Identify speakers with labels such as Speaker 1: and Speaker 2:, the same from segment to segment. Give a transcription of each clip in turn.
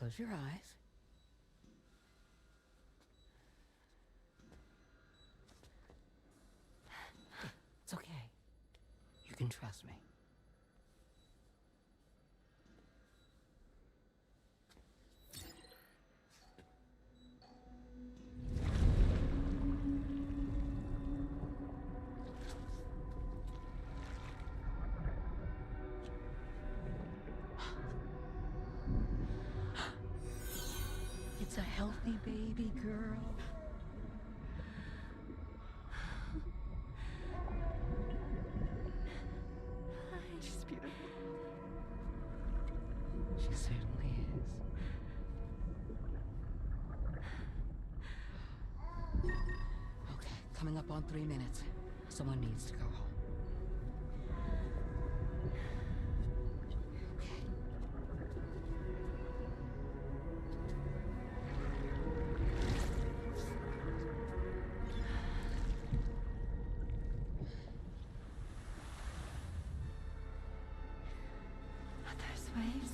Speaker 1: Close your eyes. It's okay. You can trust me. It's a healthy baby girl.
Speaker 2: She's beautiful.
Speaker 1: She certainly is. Okay, coming up on 3 minutes. Someone needs to go home.
Speaker 2: Waves?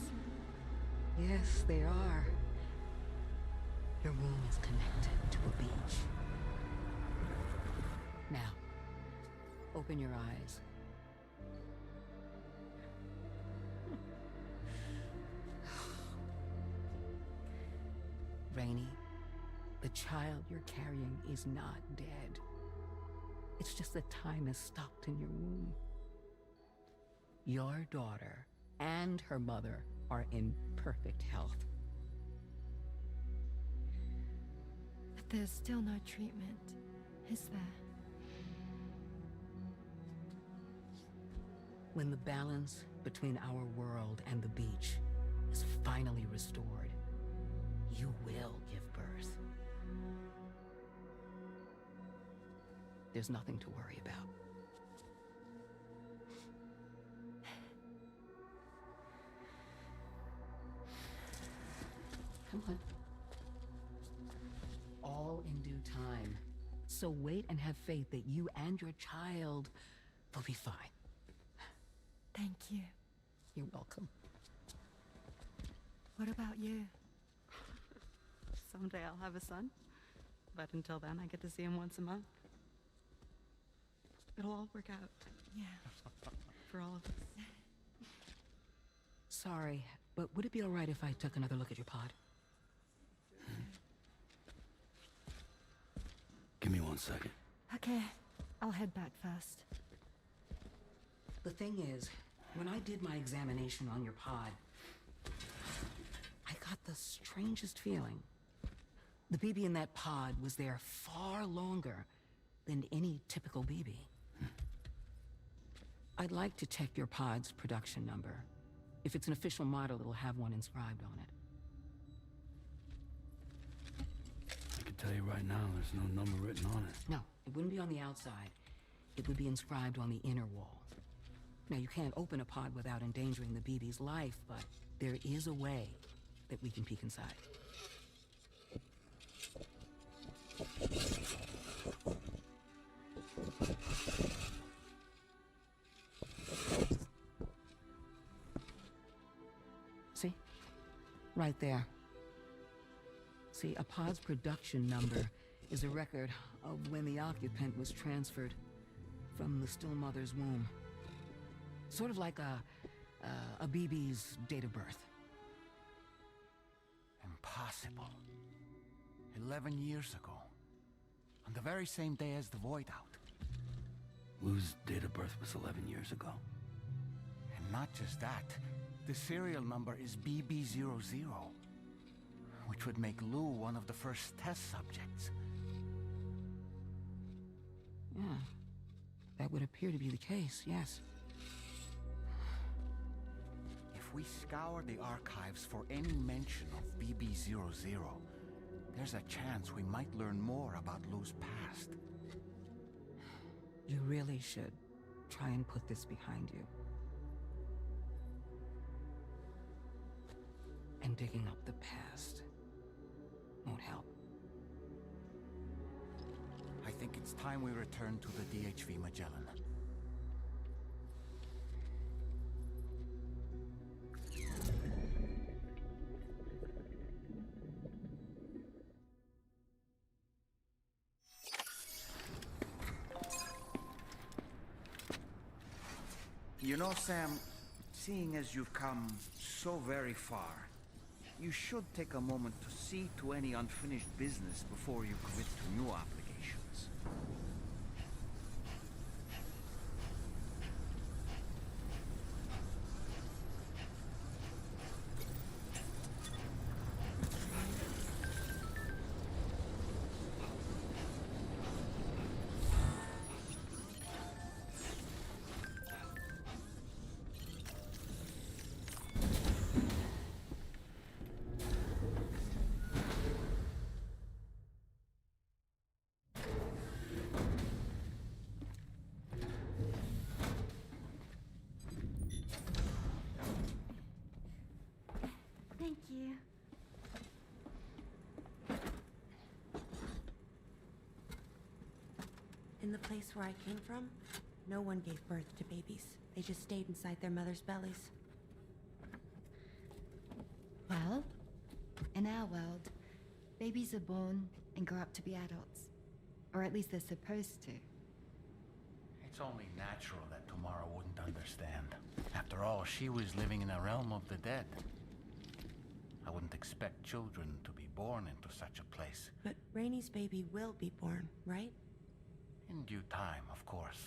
Speaker 1: Yes, they are. Your womb is connected to a beach. Now, open your eyes. Rainey, the child you're carrying is not dead. It's just that time has stopped in your womb. Your daughter and her mother are in perfect health.
Speaker 2: But there's still no treatment, is there?
Speaker 1: When the balance between our world and the beach is finally restored, you will give birth. There's nothing to worry about. Come on. All in due time. So wait and have faith that you and your child will be fine.
Speaker 2: Thank you.
Speaker 1: You're welcome.
Speaker 2: What about you?
Speaker 3: Someday I'll have a son, but until then I get to see him once a month. It'll all work out.
Speaker 2: Yeah.
Speaker 3: For all of us.
Speaker 1: Sorry, but would it be all right if I took another look at your pod?
Speaker 4: Give me 1 second.
Speaker 2: Okay, I'll head back first.
Speaker 1: The thing is, when I did my examination on your pod, I got the strangest feeling. The BB in that pod was there far longer than any typical BB. I'd like to check your pod's production number. If it's an official model, it'll have one inscribed on it.
Speaker 4: I can tell you right now, there's no number written on it.
Speaker 1: No, it wouldn't be on the outside. It would be inscribed on the inner wall. Now, you can't open a pod without endangering the BB's life, but there is a way that we can peek inside. See? Right there. See, a pod's production number is a record of when the occupant was transferred from the still mother's womb. Sort of like a BB's date of birth.
Speaker 5: Impossible. 11 years ago. On the very same day as the Void Out.
Speaker 4: Lou's date of birth was 11 years ago.
Speaker 5: And not just that, the serial number is BB00, which would make Lou one of the first test subjects.
Speaker 1: Yeah, that would appear to be the case, yes.
Speaker 5: If we scour the archives for any mention of BB00, there's a chance we might learn more about Lou's past.
Speaker 1: You really should try and put this behind you. And digging up the past won't help.
Speaker 5: I think it's time we return to the DHV Magellan. You know, Sam, seeing as you've come so very far, you should take a moment to see to any unfinished business before you commit to new obligations.
Speaker 2: Thank you.
Speaker 6: In the place where I came from, no one gave birth to babies. They just stayed inside their mother's bellies.
Speaker 2: Well, in our world, babies are born and grow up to be adults. Or at least they're supposed to.
Speaker 5: It's only natural that Tamara wouldn't understand. After all, she was living in a realm of the dead. I wouldn't expect children to be born into such a place.
Speaker 6: But Rainey's baby will be born, right?
Speaker 5: In due time, of course.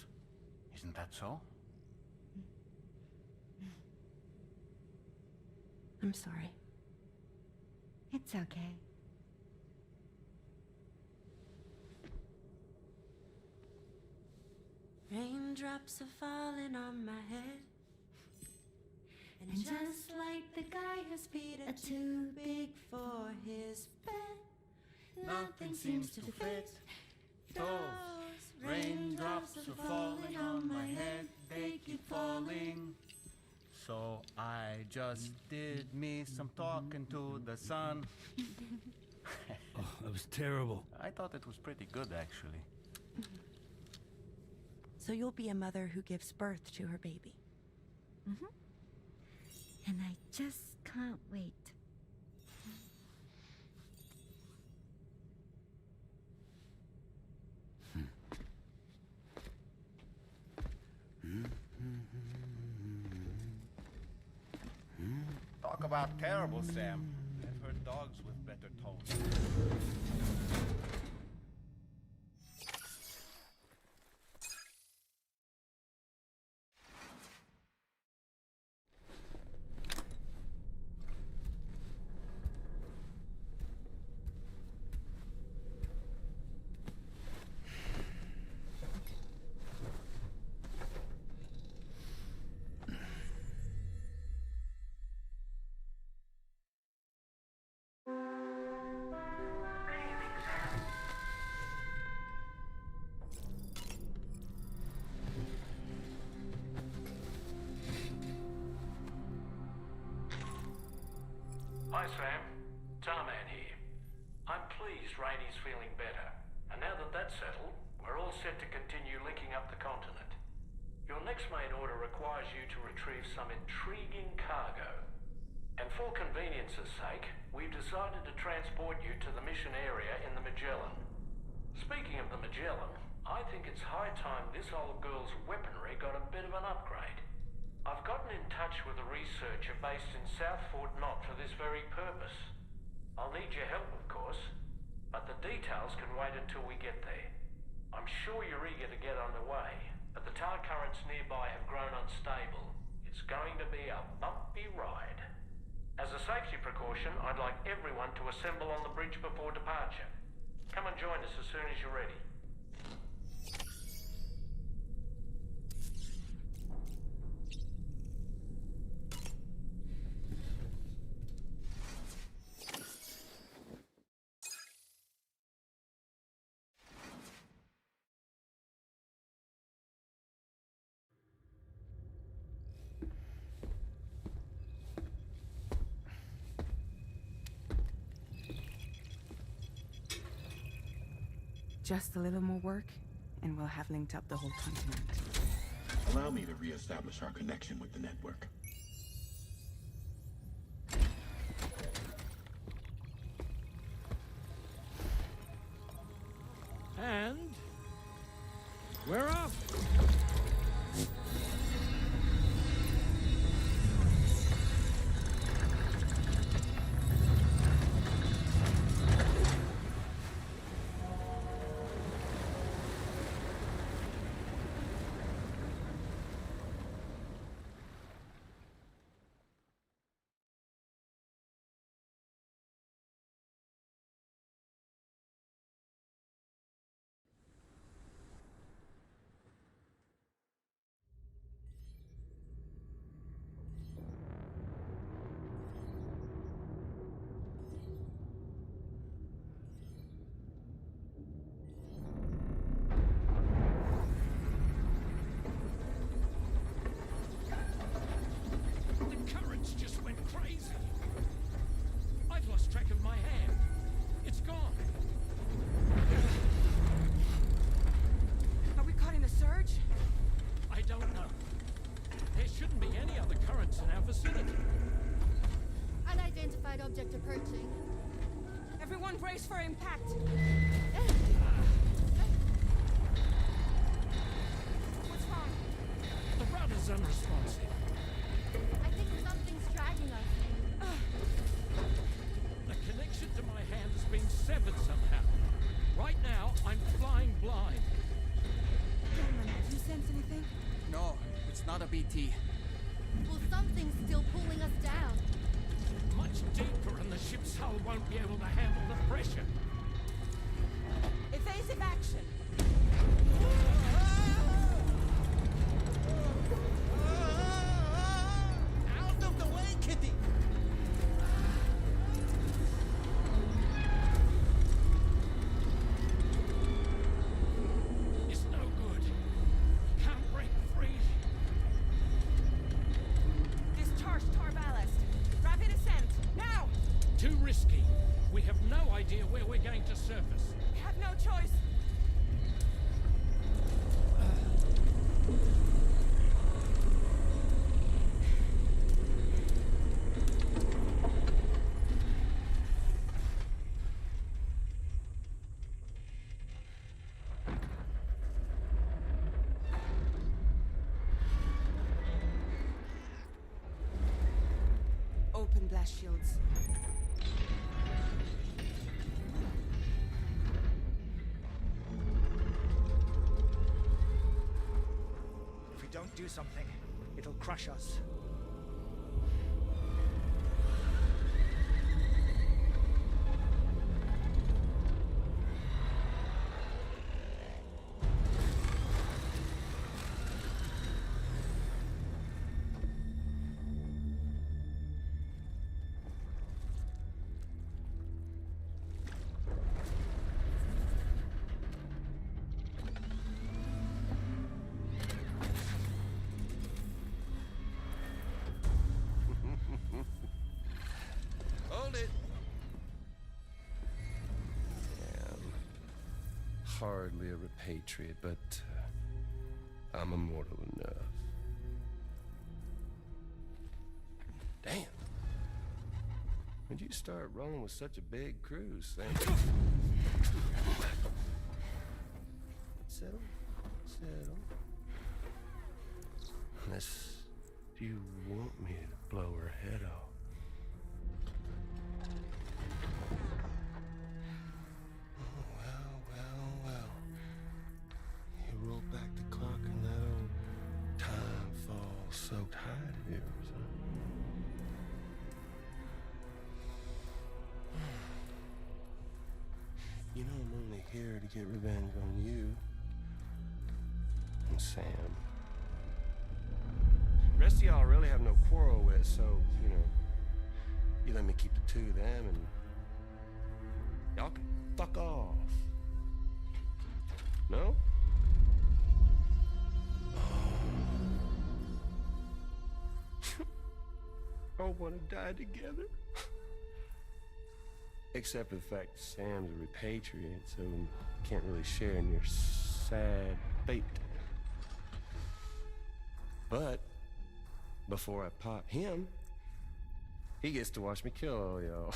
Speaker 5: Isn't that so?
Speaker 6: I'm sorry.
Speaker 2: It's okay.
Speaker 6: Raindrops are falling on my head. And just like the guy whose feet are too big for his bed, nothing seems to fit. Those raindrops are falling on my head, they keep falling.
Speaker 5: So I just did me some talking to the sun.
Speaker 4: Oh, that was terrible.
Speaker 5: I thought it was pretty good, actually.
Speaker 6: So you'll be a mother who gives birth to her baby.
Speaker 2: Mm-hmm. And I just can't wait.
Speaker 5: Talk about terrible, Sam. I've heard dogs with better tones.
Speaker 7: Hi, Sam. Tarman here. I'm pleased Rainey's feeling better. And now that that's settled, we're all set to continue linking up the continent. Your next main order requires you to retrieve some intriguing cargo. And for convenience's sake, we've decided to transport you to the mission area in the Magellan. Speaking of the Magellan, I think it's high time this old girl's weaponry got a bit of an upgrade. I've gotten in touch with a researcher based in South Fort Knott for this very purpose. I'll need your help, of course, but the details can wait until we get there. I'm sure you're eager to get underway, but the tar currents nearby have grown unstable. It's going to be a bumpy ride. As a safety precaution, I'd like everyone to assemble on the bridge before departure. Come and join us as soon as you're ready.
Speaker 3: Just a little more work, and we'll have linked up the whole continent.
Speaker 8: Allow me to re-establish our connection with the network.
Speaker 9: And we're off. unidentified object approaching.
Speaker 3: Everyone brace for impact. What's wrong?
Speaker 7: The rudder's unresponsive.
Speaker 9: I think something's dragging us.
Speaker 7: The connection to my hand has been severed somehow. Right now, I'm flying blind.
Speaker 3: Cameron, do you sense anything?
Speaker 10: No, it's not a BT.
Speaker 9: Well, something's still pulling us down.
Speaker 7: Much deeper, and the ship's hull won't be able to handle the pressure.
Speaker 3: Evasive action.
Speaker 10: Out of the way, Kitty!
Speaker 7: It's no good. Can't break free.
Speaker 3: Discharge tar ballast. Rapid ascent. Now!
Speaker 7: Too risky. We have no idea where we're going to surface.
Speaker 3: We have no choice. Open blast shields.
Speaker 11: If we don't do something, it'll crush us.
Speaker 10: Hold it!
Speaker 12: Hardly a repatriate, but I'm immortal enough. Damn. When'd you start rolling with such a big crew, Sam? Settle. Unless you want me to blow her head off. Well. You roll back the clock and that old time falls soaked hide of yours, huh? You know I'm only here to get revenge on you and Sam. The rest of y'all really have no quarrel with, so, you let me keep the two of them and y'all can fuck off. No? All want to die together? Except for the fact that Sam's a repatriate, so he can't really share in your sad fate. But before I pop him, he gets to watch me kill all y'all.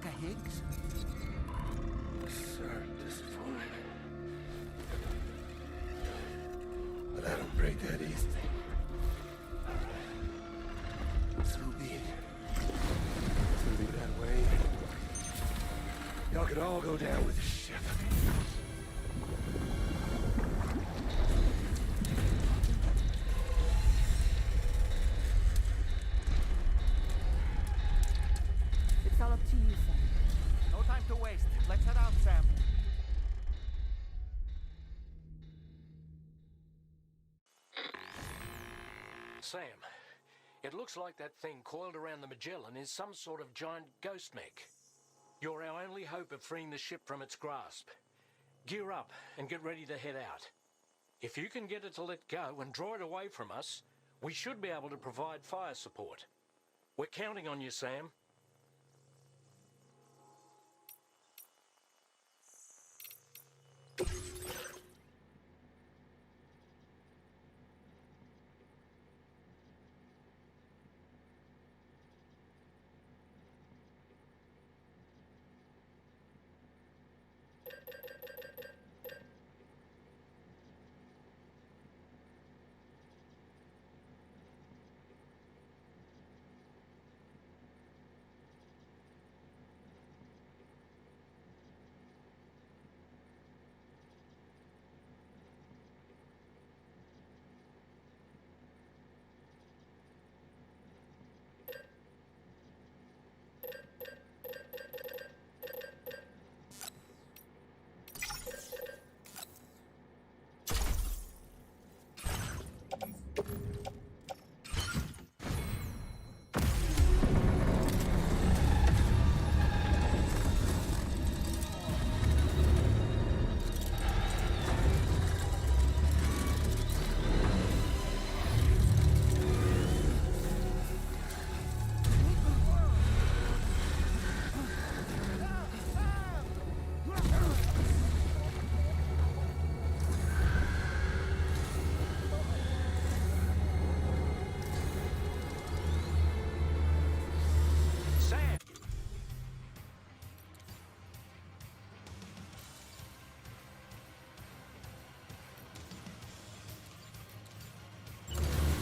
Speaker 5: Rebecca Higgs?
Speaker 12: Sorry to disappoint. But I don't break that easy. So be it. It's gonna be that way. Y'all could all go down with the ship.
Speaker 1: It's all up to you, Sam.
Speaker 11: No time to waste. Let's head out, Sam.
Speaker 7: Sam, it looks like that thing coiled around the Magellan is some sort of giant ghost mech. You're our only hope of freeing the ship from its grasp. Gear up and get ready to head out. If you can get it to let go and draw it away from us, we should be able to provide fire support. We're counting on you, Sam.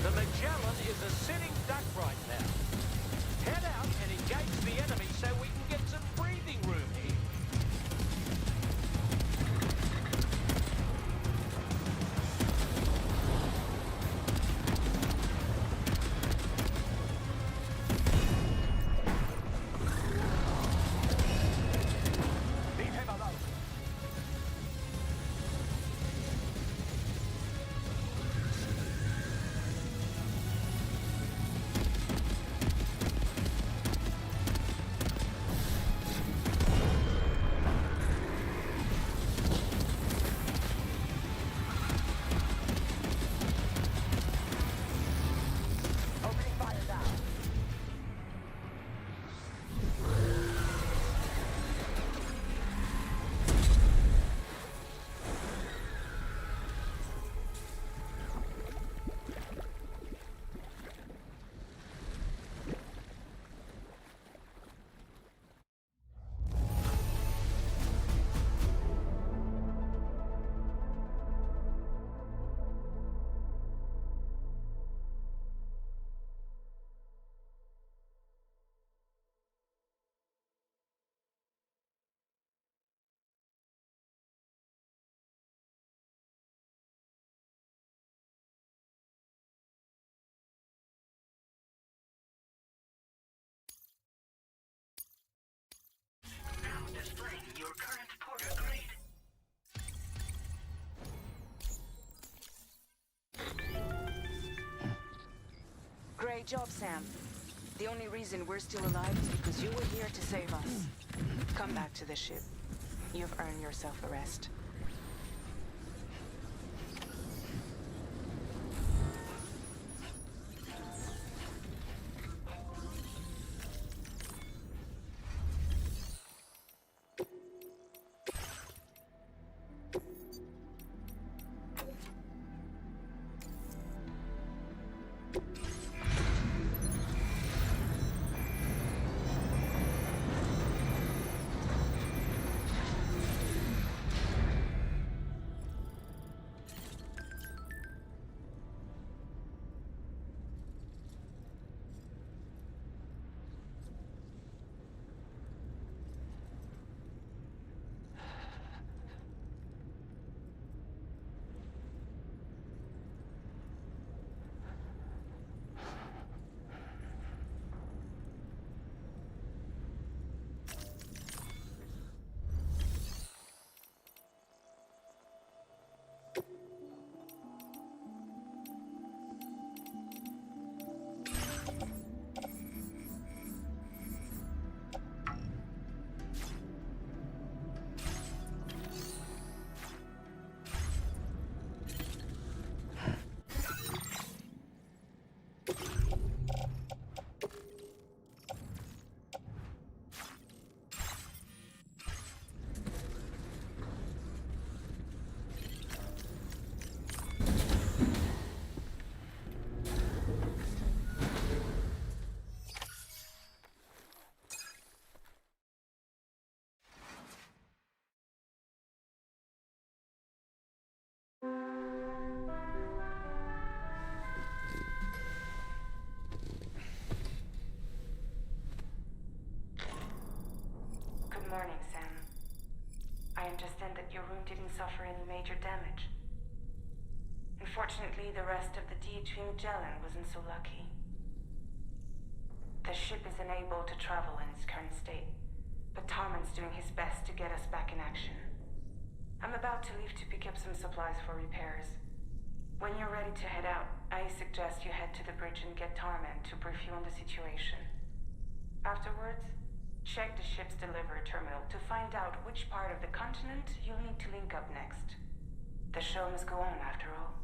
Speaker 7: The Magellan is a sitting duck right now. Head out and engage the enemy so we can get some breathing room here.
Speaker 13: Displaying your current porter grade.
Speaker 3: Great job, Sam. The only reason we're still alive is because you were here to save us. Come back to the ship. You've earned yourself a rest. that your room didn't suffer any major damage. Unfortunately, the rest of the D-Team Magellan wasn't so lucky. The ship is unable to travel in its current state, but Tarman's doing his best to get us back in action. I'm about to leave to pick up some supplies for repairs. When you're ready to head out, I suggest you head to the bridge and get Tarman to brief you on the situation. Afterwards, check the ship's delivery terminal to find out which part of the continent you'll need to link up next. The show must go on after all.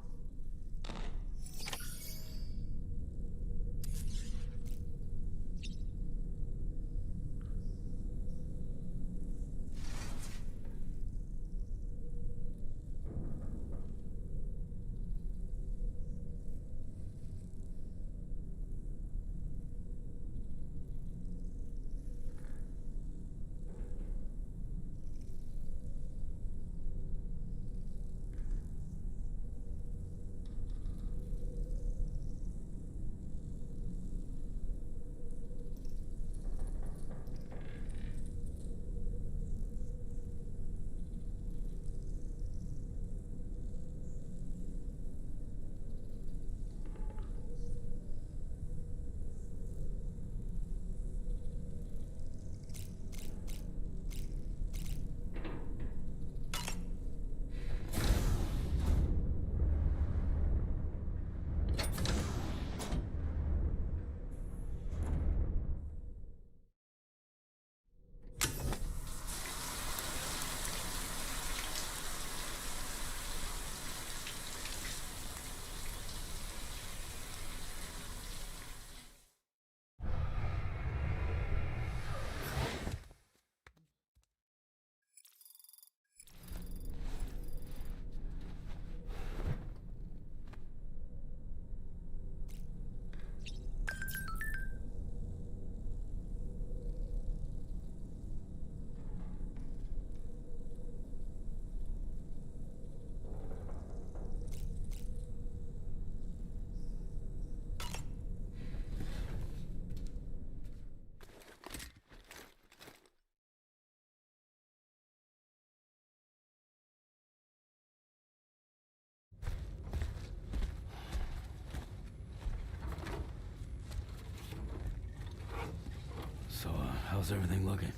Speaker 4: So, how's everything looking?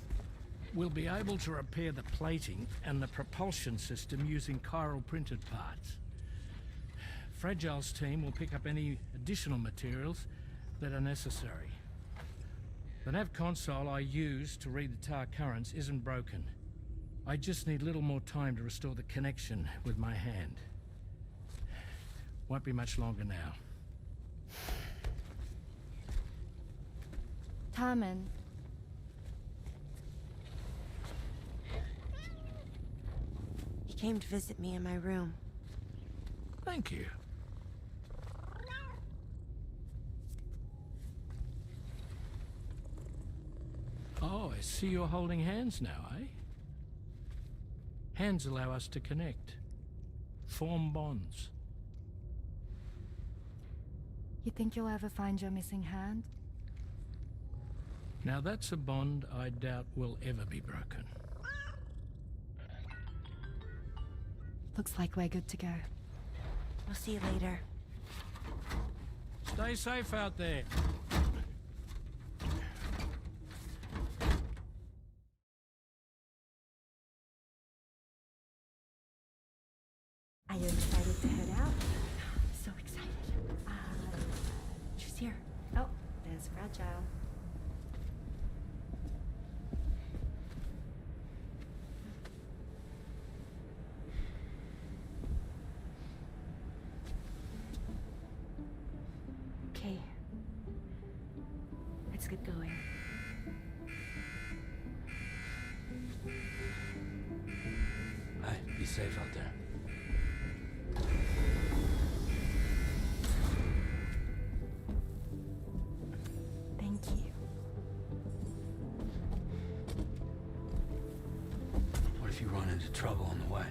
Speaker 7: We'll be able to repair the plating and the propulsion system using chiral printed parts. Fragile's team will pick up any additional materials that are necessary. The nav console I use to read the tar currents isn't broken. I just need a little more time to restore the connection with my hand. Won't be much longer now.
Speaker 2: Tarman.
Speaker 6: He came to visit me in my room.
Speaker 7: Thank you. Oh, I see you're holding hands now, eh? Hands allow us to connect, form bonds.
Speaker 2: You think you'll ever find your missing hand?
Speaker 7: Now that's a bond I doubt will ever be broken.
Speaker 2: Looks like we're good to go.
Speaker 6: We'll see you later.
Speaker 7: Stay safe out there.
Speaker 6: Are you excited to head out? So excited. She's here. Oh, there's Fragile. Okay. Let's get going.
Speaker 4: Hey, be safe out there.
Speaker 6: Thank you.
Speaker 4: What if you run into trouble on the way?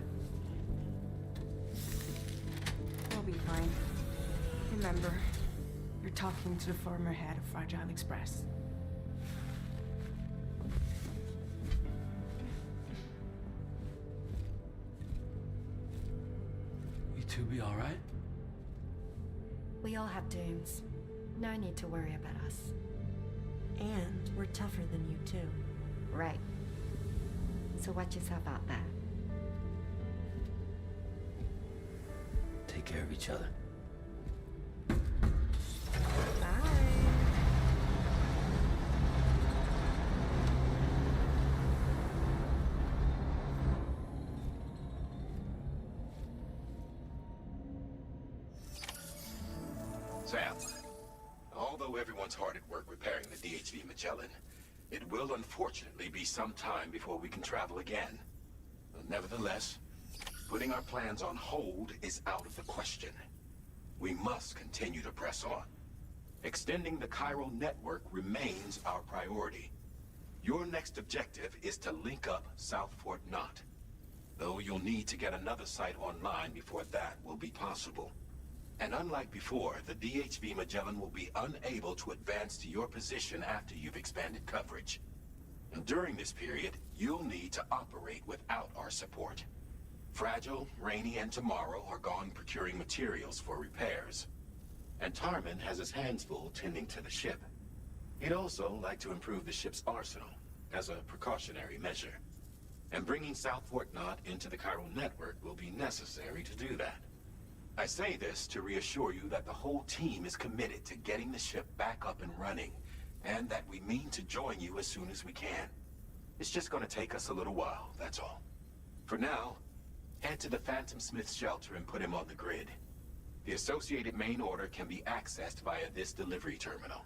Speaker 3: We'll be fine. Remember, you're talking to the former head of Fragile Express.
Speaker 4: two be all right?
Speaker 2: We all have dooms. No need to worry about us.
Speaker 6: And we're tougher than you, too.
Speaker 2: Right. So watch yourself out there.
Speaker 4: Take care of each other.
Speaker 8: Sam, although everyone's hard at work repairing the DHV Magellan, it will unfortunately be some time before we can travel again. Nevertheless, putting our plans on hold is out of the question. We must continue to press on. Extending the chiral network remains our priority. Your next objective is to link up South Fort Knot. Though you'll need to get another site online before that will be possible. And unlike before, the DHV Magellan will be unable to advance to your position after you've expanded coverage. And during this period, you'll need to operate without our support. Fragile, Rainy, and Tomorrow are gone procuring materials for repairs. And Tarman has his hands full tending to the ship. He'd also like to improve the ship's arsenal, as a precautionary measure. And bringing South Fort Knot into the chiral network will be necessary to do that. I say this to reassure you that the whole team is committed to getting the ship back up and running, and that we mean to join you as soon as we can. It's just gonna take us a little while, that's all. For now, head to the Phantom Smith shelter and put him on the grid. The associated main order can be accessed via this delivery terminal.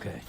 Speaker 4: Okay.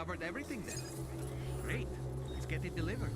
Speaker 14: covered everything then. Great. Let's get it delivered.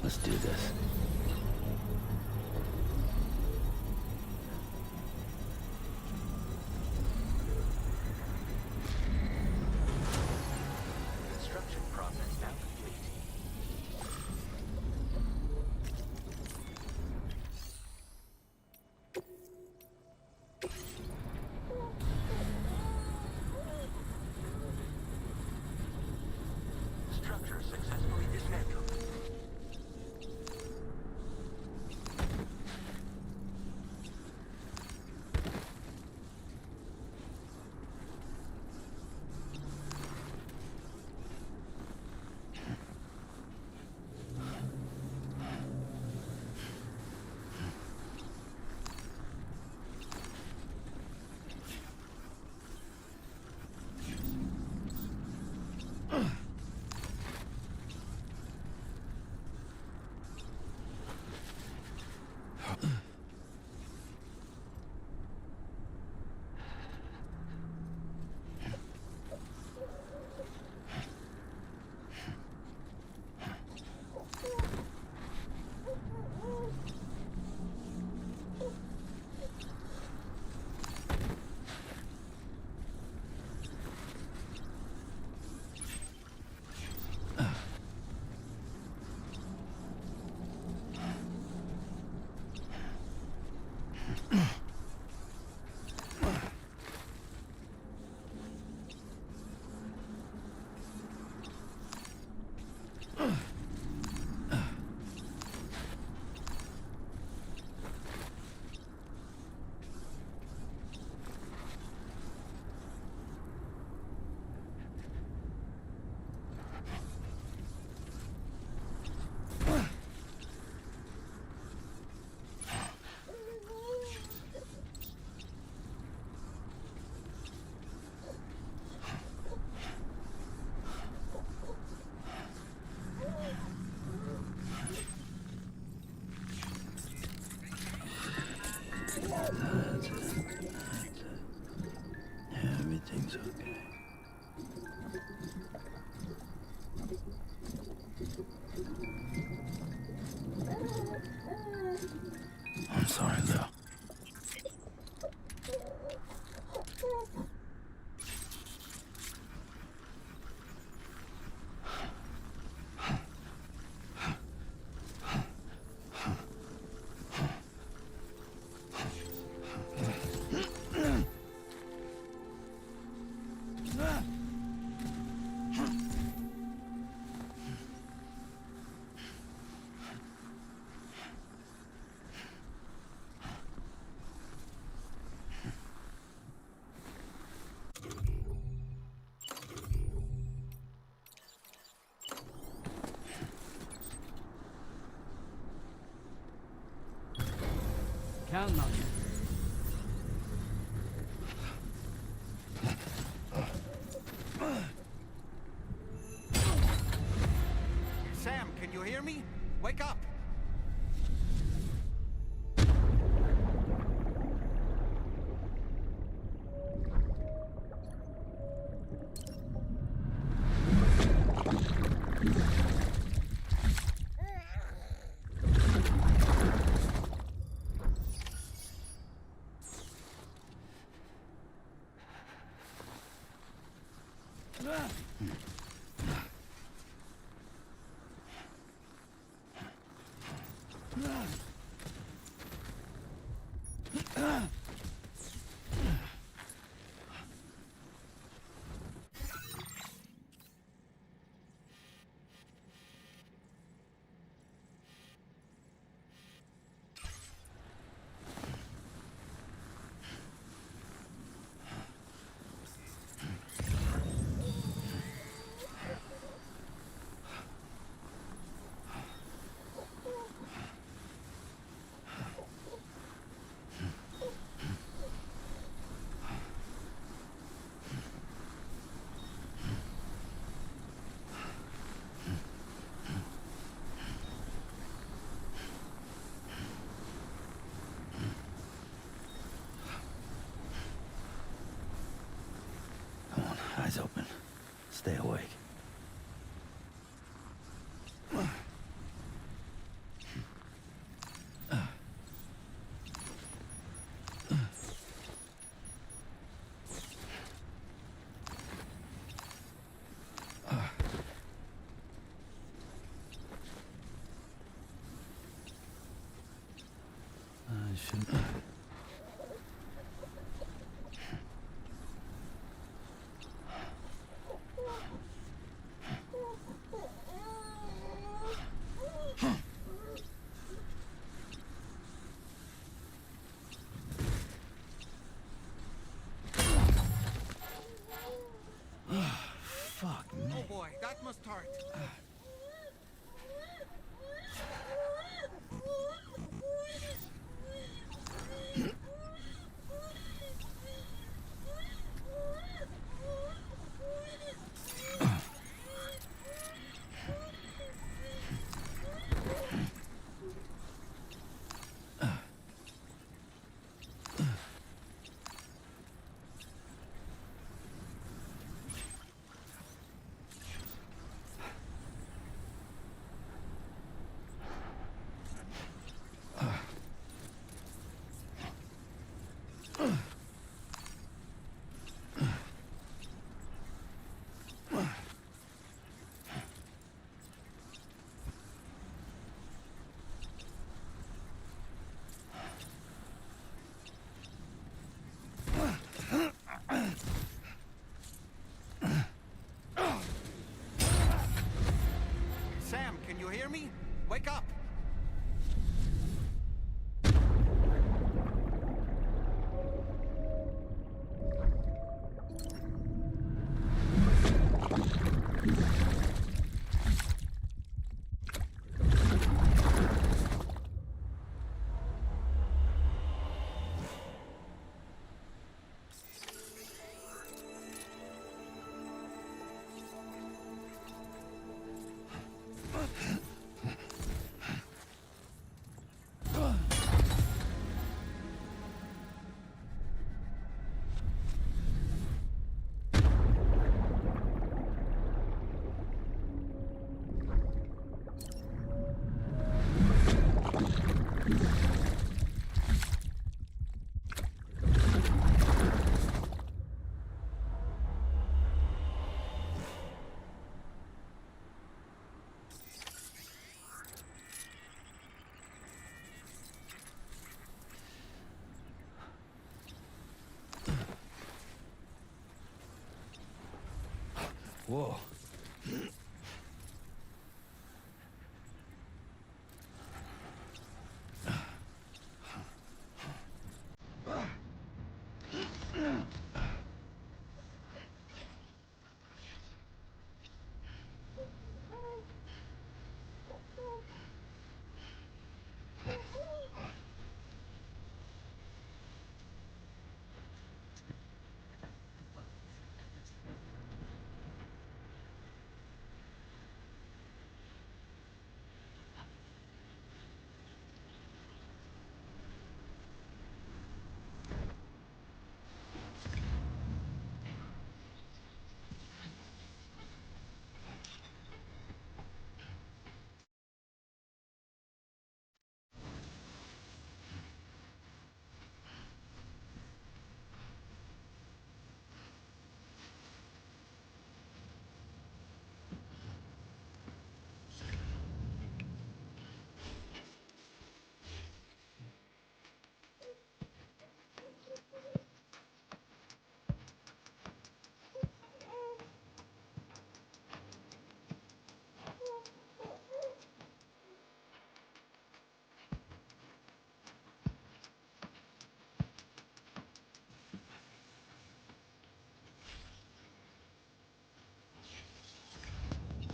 Speaker 4: Let's do this.
Speaker 15: Construction process now complete. Structure successfully dismantled.
Speaker 4: That's it. Everything's okay. I'm sorry, Lil.
Speaker 14: Counting on you.
Speaker 10: Sam, can you hear me? Wake up!
Speaker 4: Eyes open. Stay awake. This shouldn't...
Speaker 10: Fuck me. Oh boy, that must hurt. Sam, can you hear me? Wake up!
Speaker 4: Whoa.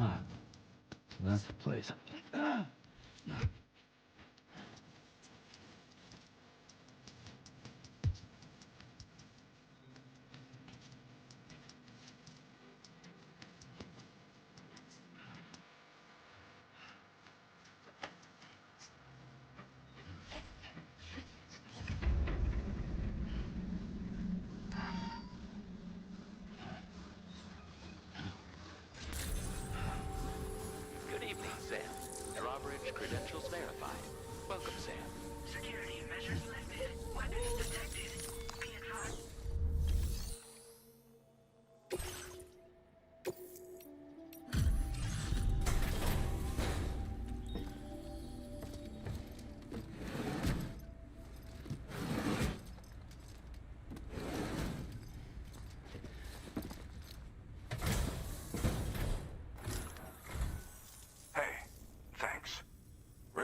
Speaker 4: Ah, that's the place.
Speaker 15: Good evening, Sam. Drawbridge credentials verified. Welcome, Sam.
Speaker 13: Security measures lifted. Weapons detected. Be advised.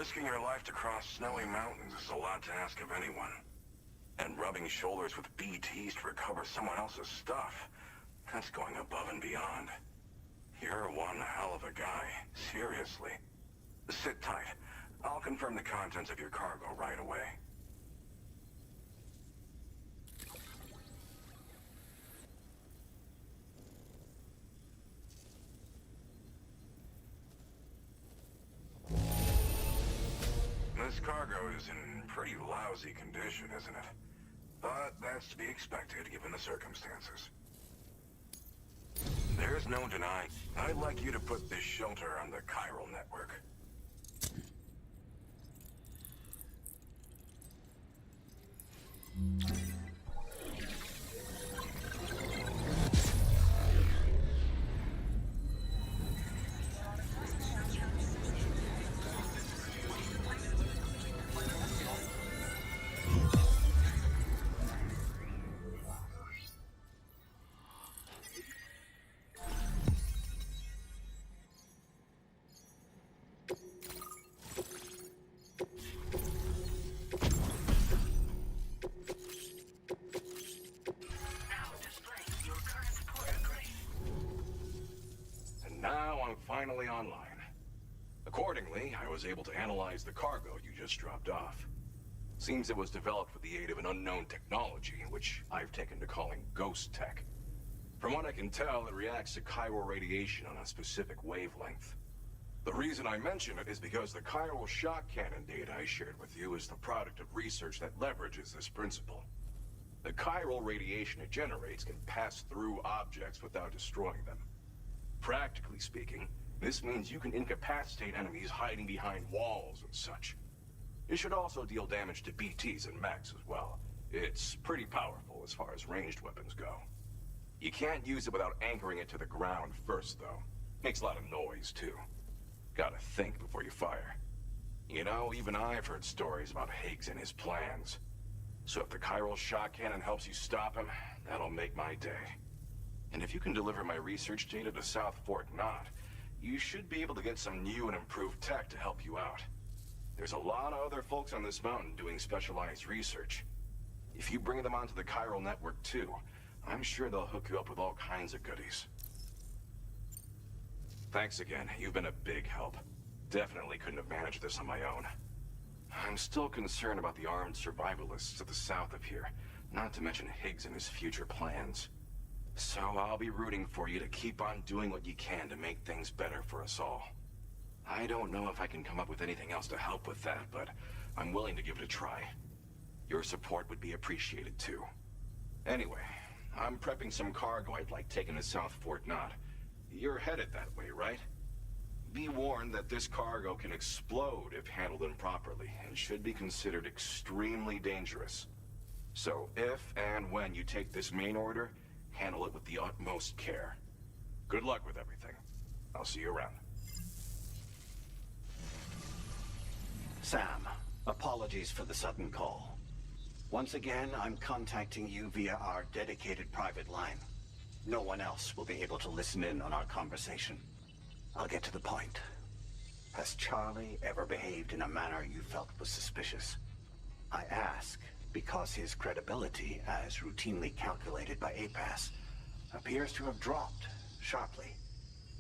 Speaker 16: Risking your life to cross snowy mountains is a lot to ask of anyone. And rubbing shoulders with BTs to recover someone else's stuff, that's going above and beyond. You're one hell of a guy, seriously. Sit tight. I'll confirm the contents of your cargo right away. This cargo is in pretty lousy condition, isn't it? But that's to be expected given the circumstances. There's no denying. I'd like you to put this shelter on the chiral network. Now I'm finally online. Accordingly, I was able to analyze the cargo you just dropped off. Seems it was developed with the aid of an unknown technology, which I've taken to calling ghost tech. From what I can tell, it reacts to chiral radiation on a specific wavelength. The reason I mention it is because the chiral shock cannon data I shared with you is the product of research that leverages this principle. The chiral radiation it generates can pass through objects without destroying them. Practically speaking, this means you can incapacitate enemies hiding behind walls and such. It should also deal damage to BTs and mechs as well. It's pretty powerful as far as ranged weapons go. You can't use it without anchoring it to the ground first, though. Makes a lot of noise, too. Gotta think before you fire. You know, even I've heard stories about Higgs and his plans. So if the chiral shock cannon helps you stop him, that'll make my day. And if you can deliver my research data to South Fort Knott, you should be able to get some new and improved tech to help you out. There's a lot of other folks on this mountain doing specialized research. If you bring them onto the chiral network too, I'm sure they'll hook you up with all kinds of goodies. Thanks again, you've been a big help. Definitely couldn't have managed this on my own. I'm still concerned about the armed survivalists to the south of here, not to mention Higgs and his future plans. So I'll be rooting for you to keep on doing what you can to make things better for us all. I don't know if I can come up with anything else to help with that, but I'm willing to give it a try. Your support would be appreciated too. Anyway, I'm prepping some cargo I'd like taken to South Fort Knott. You're headed that way, right? Be warned that this cargo can explode if handled improperly, and should be considered extremely dangerous. So if and when you take this main order, handle it with the utmost care. Good luck with everything. I'll see you around.
Speaker 17: Sam, apologies for the sudden call. Once again, I'm contacting you via our dedicated private line. No one else will be able to listen in on our conversation. I'll get to the point. Has Charlie ever behaved in a manner you felt was suspicious? I ask because his credibility, as routinely calculated by APAS, appears to have dropped sharply.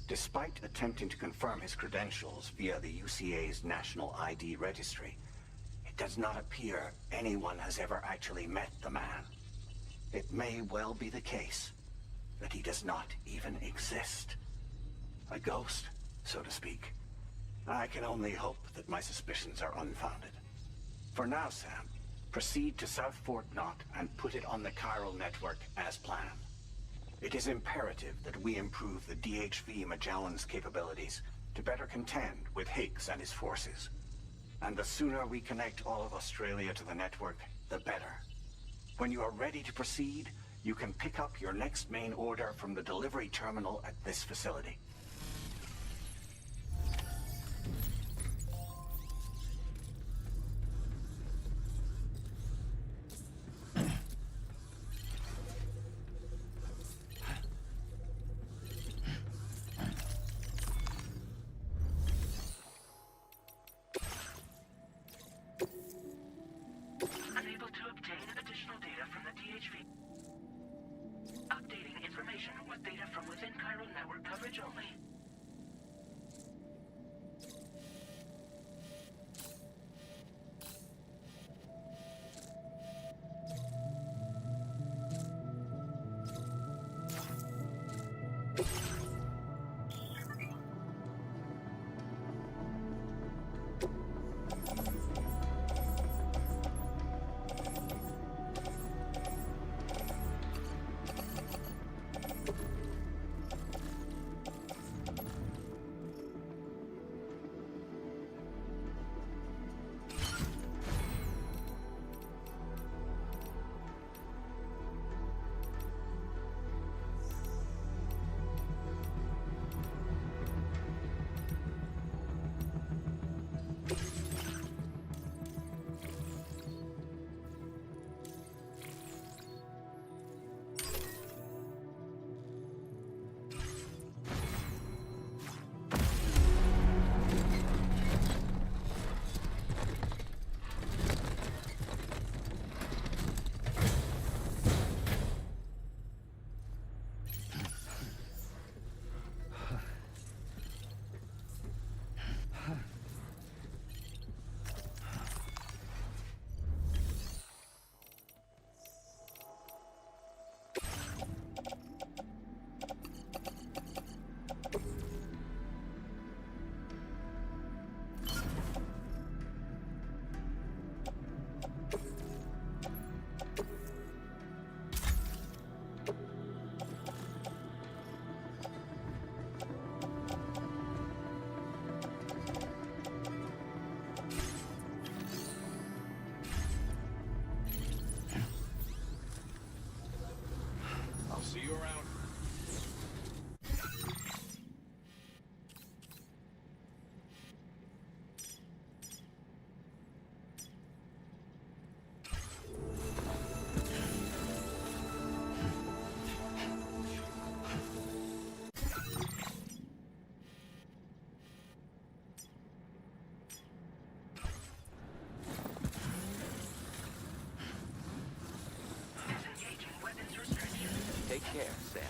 Speaker 17: Despite attempting to confirm his credentials via the UCA's National ID Registry, it does not appear anyone has ever actually met the man. It may well be the case that he does not even exist. A ghost, so to speak. I can only hope that my suspicions are unfounded. For now, Sam, proceed to South Fort Knott and put it on the chiral network as planned. It is imperative that we improve the DHV Magellan's capabilities to better contend with Higgs and his forces. And the sooner we connect all of Australia to the network, the better. When you are ready to proceed, you can pick up your next main order from the delivery terminal at this facility.
Speaker 15: care, Sam.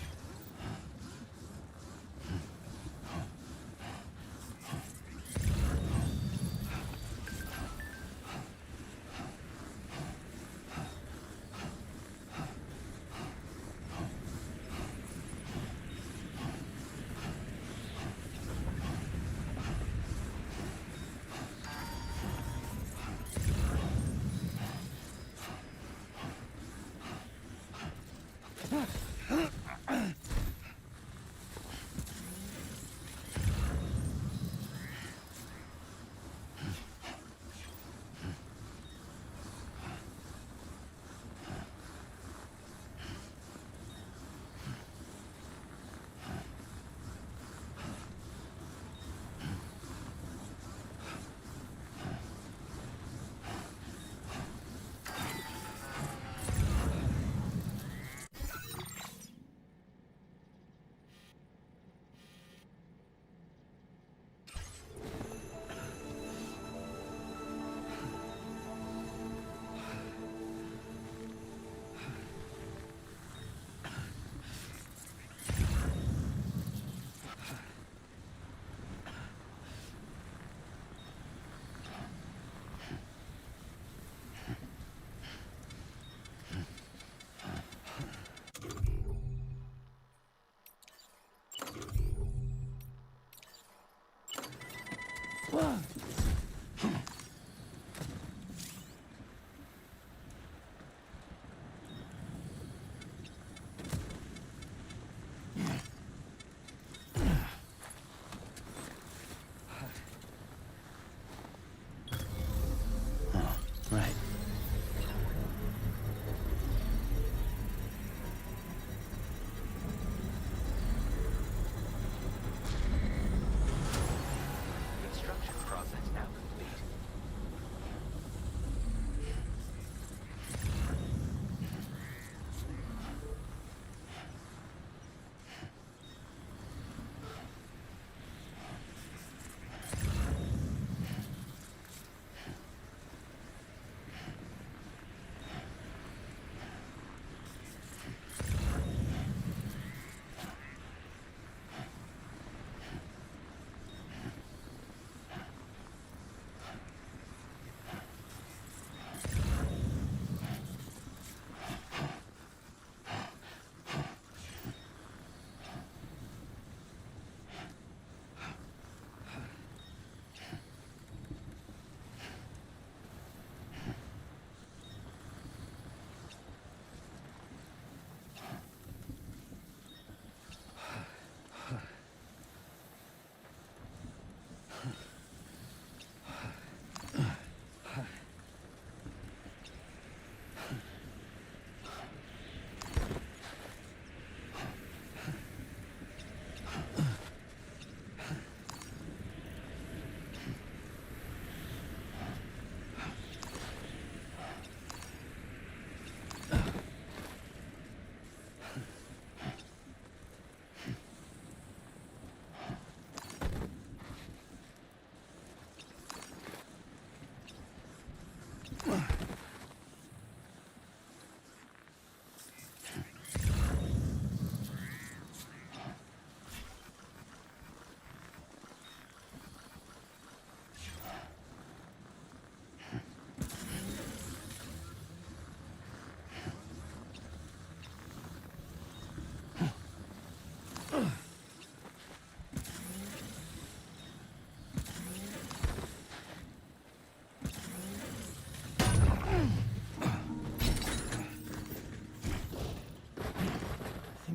Speaker 4: Right.
Speaker 15: Construction process now complete.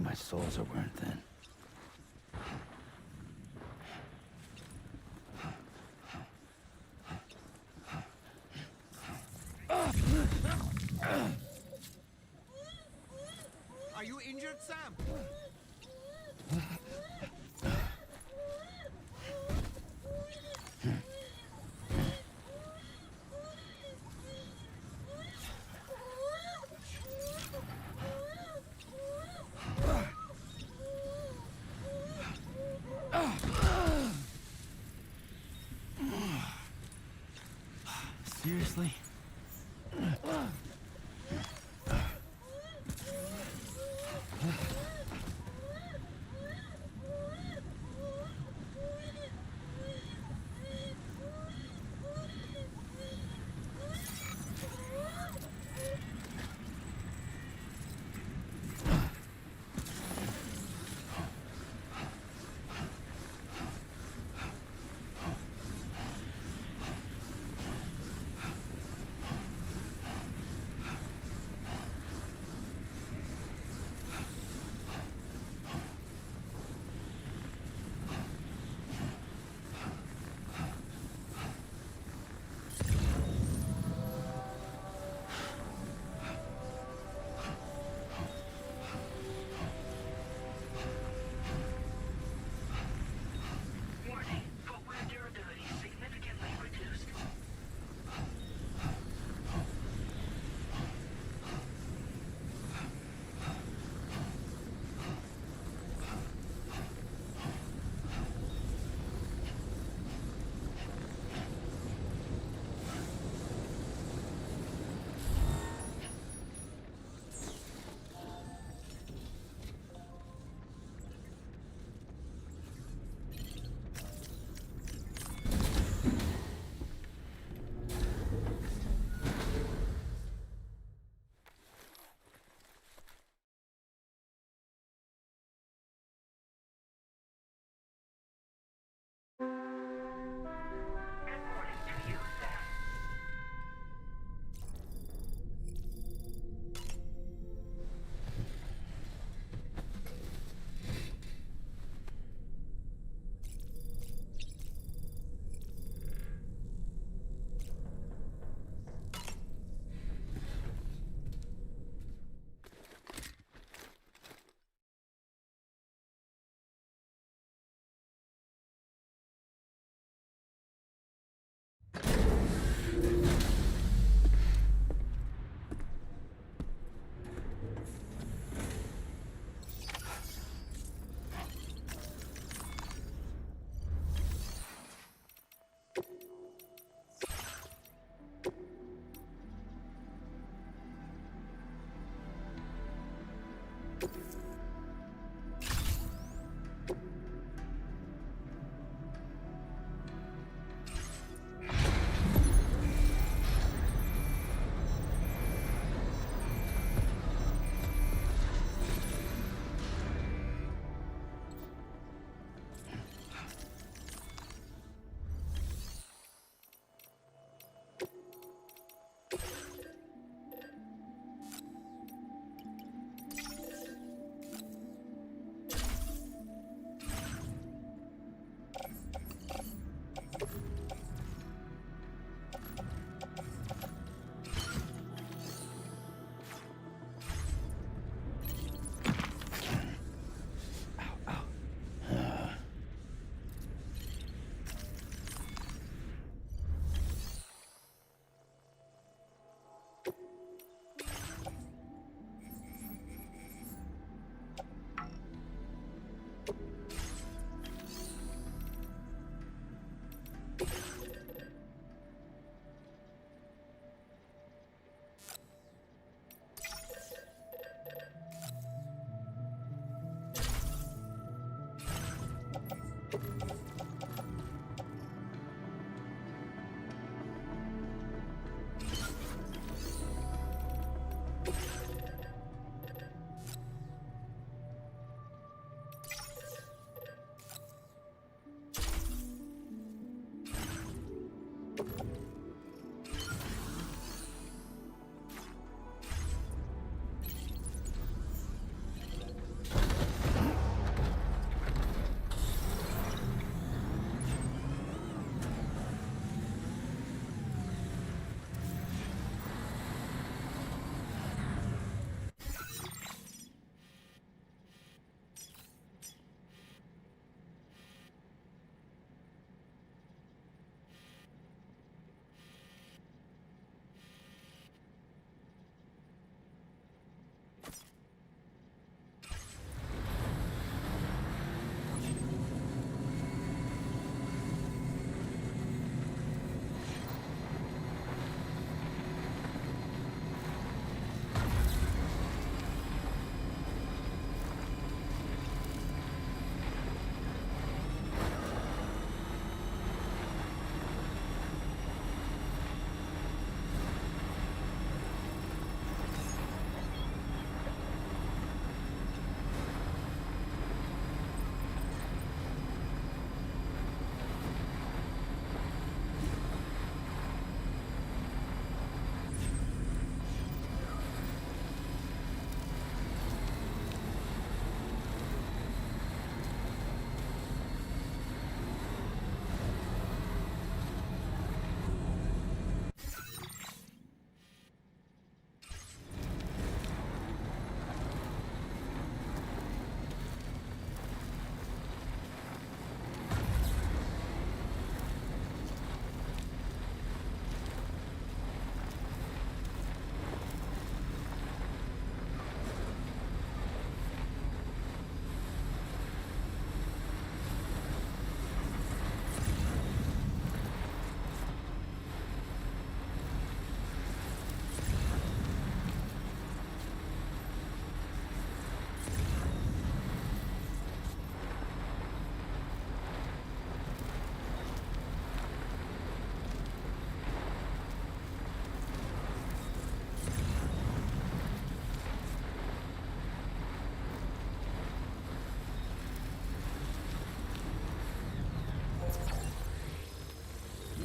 Speaker 4: My souls are wearing thin.
Speaker 10: Are you injured, Sam?
Speaker 4: Seriously?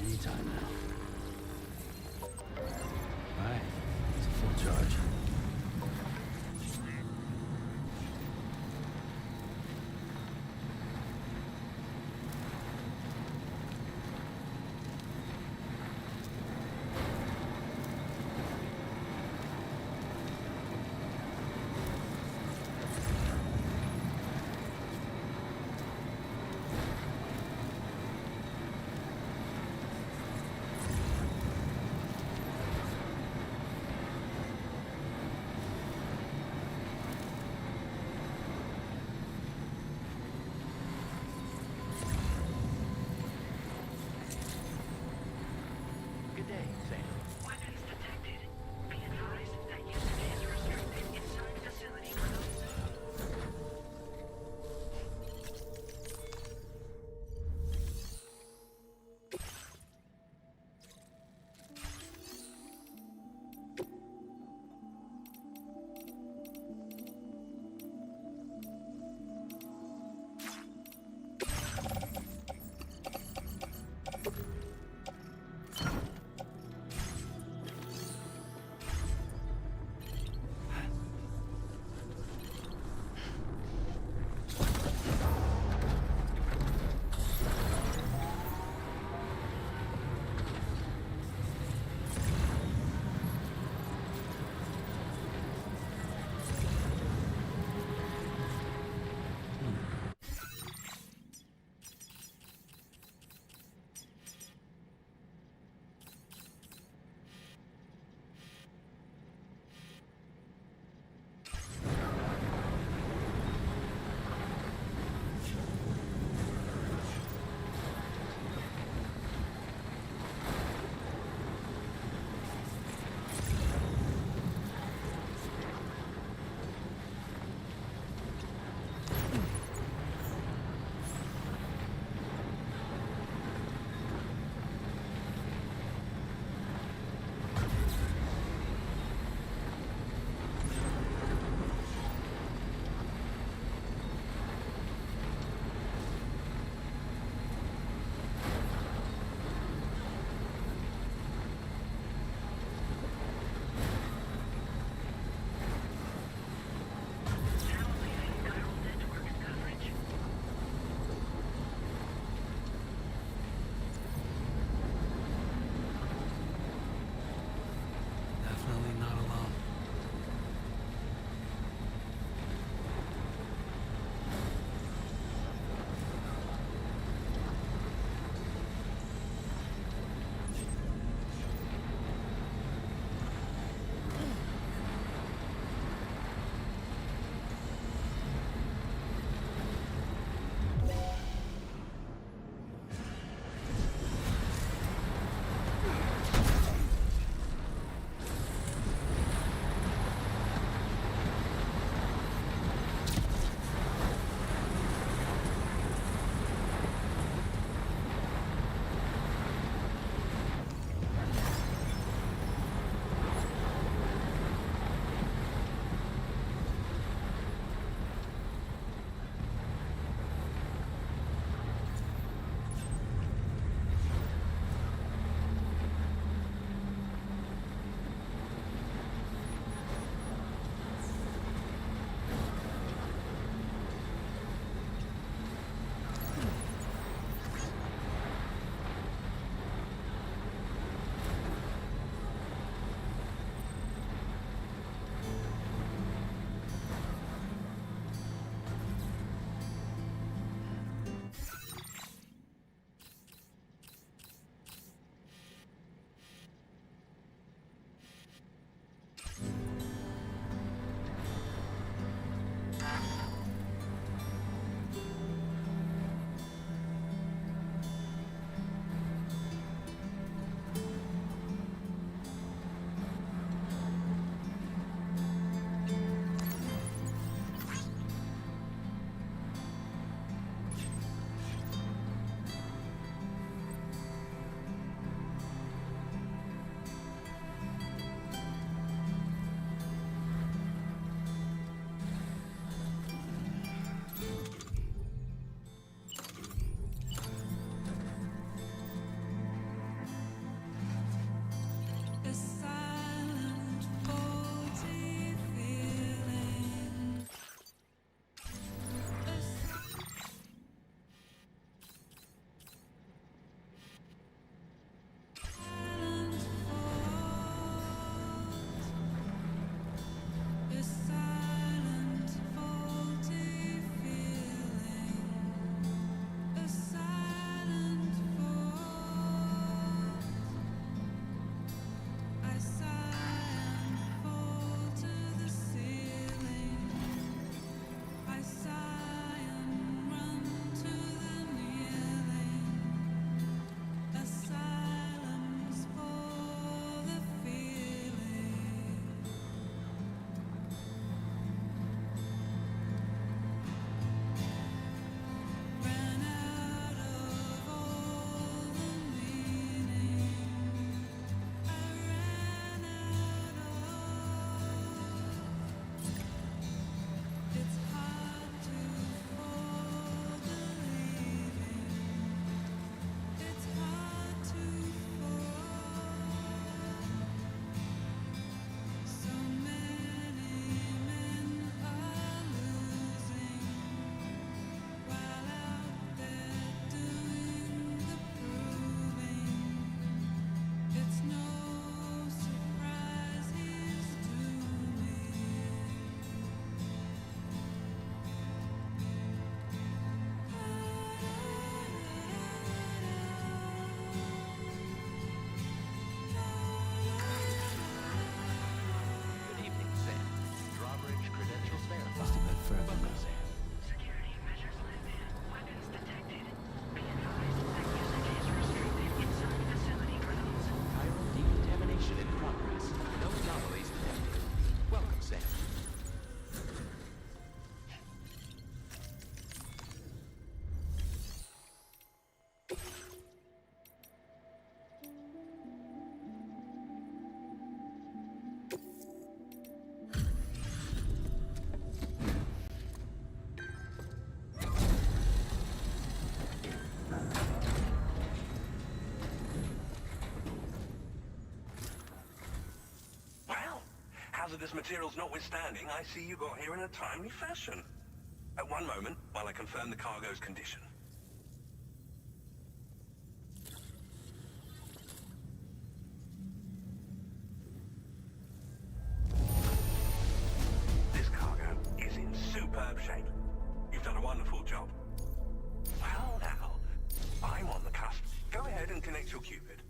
Speaker 4: Anytime now. Alright, it's a full charge.
Speaker 15: Sam.
Speaker 13: Weapons detected. Be advised that usage is restricted inside facility for those.
Speaker 18: Hazardous materials notwithstanding, I see you got here in a timely fashion. At one moment, while I confirm the cargo's condition. This cargo is in superb shape. You've done a wonderful job. Well now, I'm on the cusp. Go ahead and connect your Cupid.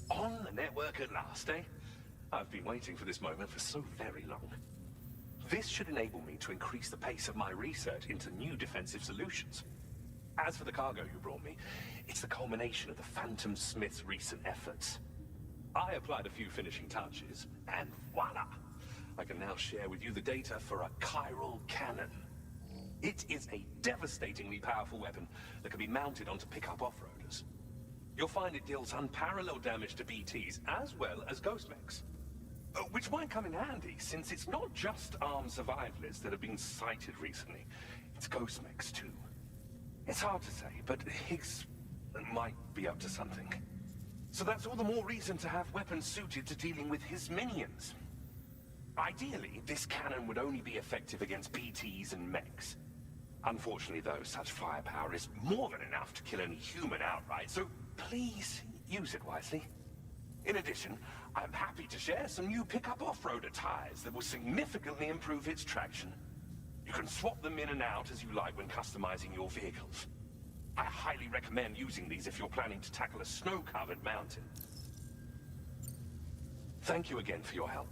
Speaker 18: On the network at last, eh? I've been waiting for this moment for so very long. This should enable me to increase the pace of my research into new defensive solutions. As for the cargo you brought me, it's the culmination of the Phantom Smith's recent efforts. I applied a few finishing touches, and voila! I can now share with you the data for a chiral cannon. It is a devastatingly powerful weapon that can be mounted onto pickup off-roaders. You'll find it deals unparalleled damage to BTs as well as ghost mechs. Which might come in handy, since it's not just armed survivalists that have been sighted recently. It's ghost mechs too. It's hard to say, but Higgs might be up to something. So that's all the more reason to have weapons suited to dealing with his minions. Ideally, this cannon would only be effective against BTs and mechs. Unfortunately, though, such firepower is more than enough to kill any human outright, so please use it wisely. In addition, I'm happy to share some new pickup off-roader tires that will significantly improve its traction. You can swap them in and out as you like when customizing your vehicles. I highly recommend using these if you're planning to tackle a snow-covered mountain. Thank you again for your help.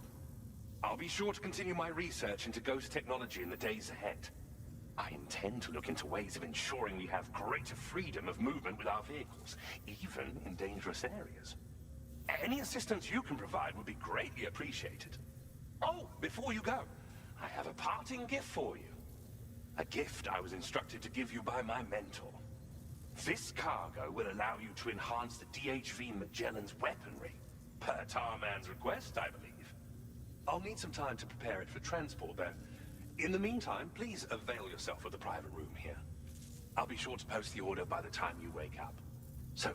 Speaker 18: I'll be sure to continue my research into ghost technology in the days ahead. I intend to look into ways of ensuring we have greater freedom of movement with our vehicles, even in dangerous areas. Any assistance you can provide would be greatly appreciated. Oh, before you go, I have a parting gift for you. A gift I was instructed to give you by my mentor. This cargo will allow you to enhance the DHV Magellan's weaponry, per Tarman's request, I believe. I'll need some time to prepare it for transport, though. In the meantime, please avail yourself of the private room here. I'll be sure to post the order by the time you wake up. So,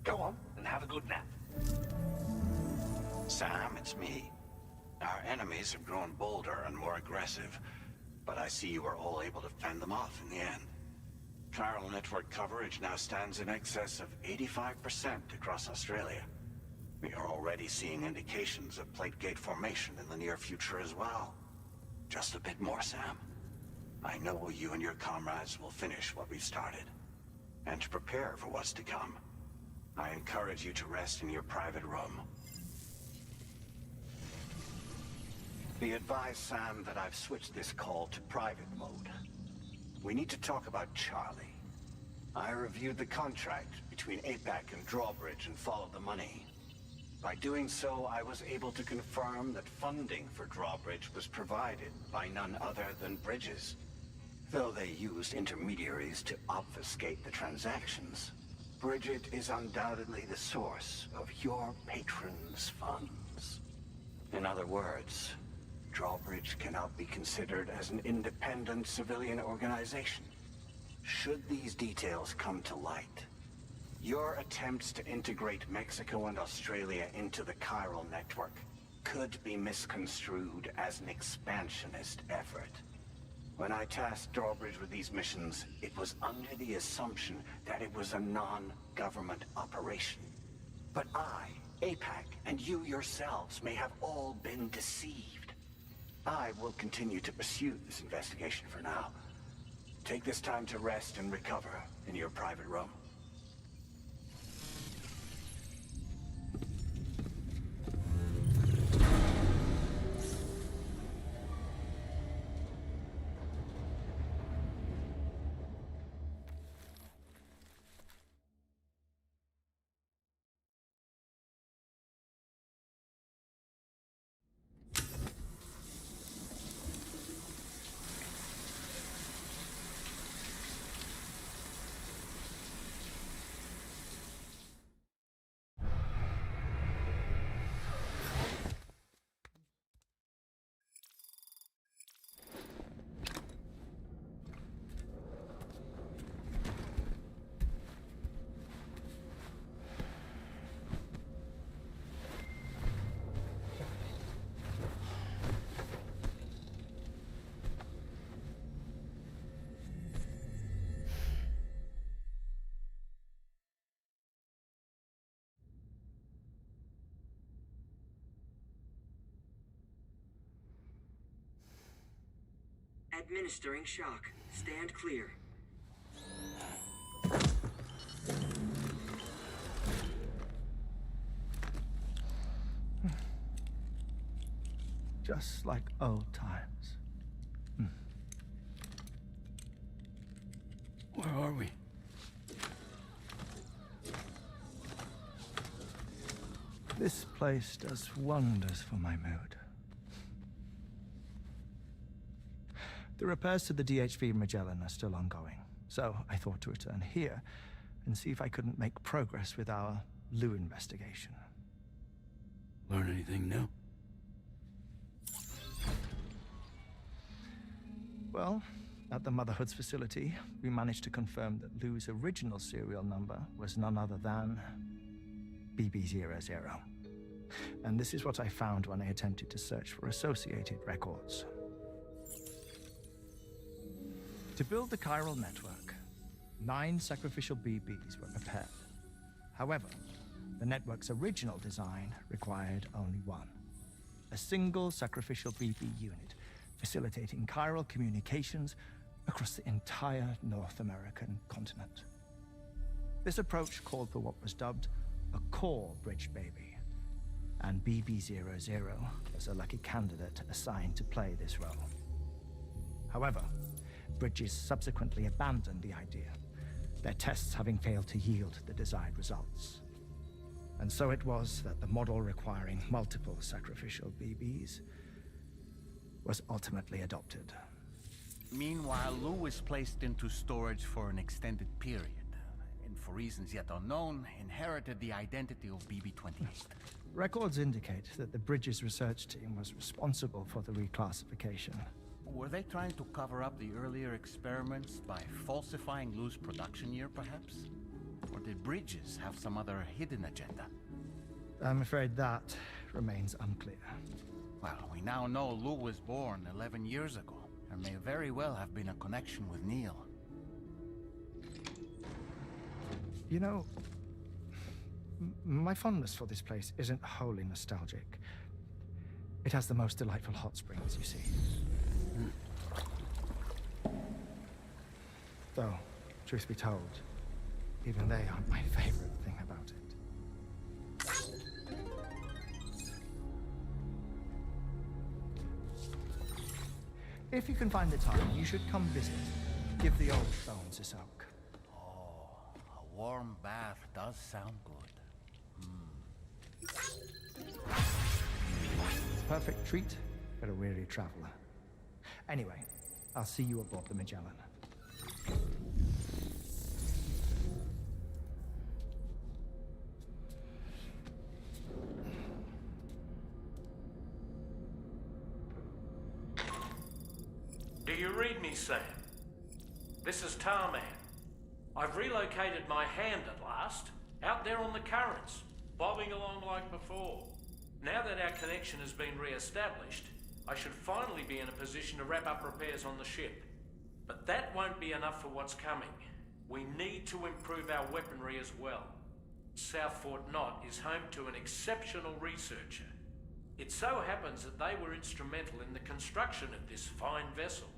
Speaker 18: go on and have a good nap.
Speaker 17: Sam, it's me. Our enemies have grown bolder and more aggressive, but I see you were all able to fend them off in the end. Chiral network coverage now stands in excess of 85% across Australia. We are already seeing indications of plate gate formation in the near future as well. Just a bit more, Sam. I know you and your comrades will finish what we've started. And to prepare for what's to come, I encourage you to rest in your private room. Be advised, Sam, that I've switched this call to private mode. We need to talk about Charlie. I reviewed the contract between APAC and Drawbridge and followed the money. By doing so, I was able to confirm that funding for Drawbridge was provided by none other than Bridges. Though they used intermediaries to obfuscate the transactions, Bridget is undoubtedly the source of your patron's funds. In other words, Drawbridge cannot be considered as an independent civilian organization. Should these details come to light, your attempts to integrate Mexico and Australia into the chiral network could be misconstrued as an expansionist effort. When I tasked Drawbridge with these missions, it was under the assumption that it was a non-government operation. But I, APAC, and you yourselves may have all been deceived. I will continue to pursue this investigation for now. Take this time to rest and recover in your private room.
Speaker 13: Administering shock. Stand clear.
Speaker 11: Just like old times.
Speaker 4: Where are we?
Speaker 11: This place does wonders for my mood. The repairs to the DHV Magellan are still ongoing, so I thought to return here and see if I couldn't make progress with our Lou investigation.
Speaker 4: Learn anything new?
Speaker 11: Well, at the Motherhood's facility, we managed to confirm that Lou's original serial number was none other than BB00. And this is what I found when I attempted to search for associated records. To build the chiral network, 9 sacrificial BBs were prepared. However, the network's original design required only 1. A single sacrificial BB unit facilitating chiral communications across the entire North American continent. This approach called for what was dubbed a core bridge baby, and BB00 was a lucky candidate assigned to play this role. However, Bridges subsequently abandoned the idea, their tests having failed to yield the desired results. And so it was that the model requiring multiple sacrificial BBs was ultimately adopted.
Speaker 5: Meanwhile, Lou was placed into storage for an extended period, and for reasons yet unknown, inherited the identity of BB-28.
Speaker 11: Records indicate that the Bridges research team was responsible for the reclassification.
Speaker 5: Were they trying to cover up the earlier experiments by falsifying Lou's production year, perhaps? Or did Bridges have some other hidden agenda?
Speaker 11: I'm afraid that remains unclear.
Speaker 5: Well, we now know Lou was born 11 years ago. There may very well have been a connection with Neil.
Speaker 11: You know, my fondness for this place isn't wholly nostalgic. It has the most delightful hot springs, you see. Though, truth be told, even they aren't my favorite thing about it. If you can find the time, you should come visit. Give the old bones a soak.
Speaker 5: Oh, a warm bath does sound good.
Speaker 11: Perfect treat for a weary traveler. Anyway, I'll see you aboard the Magellan.
Speaker 7: Do you read me, Sam? This is Tarman. I've relocated my hand at last, out there on the currents, bobbing along like before. Now that our connection has been re-established, I should finally be in a position to wrap up repairs on the ship. But that won't be enough for what's coming. We need to improve our weaponry as well. South Fort Knott is home to an exceptional researcher. It so happens that they were instrumental in the construction of this fine vessel,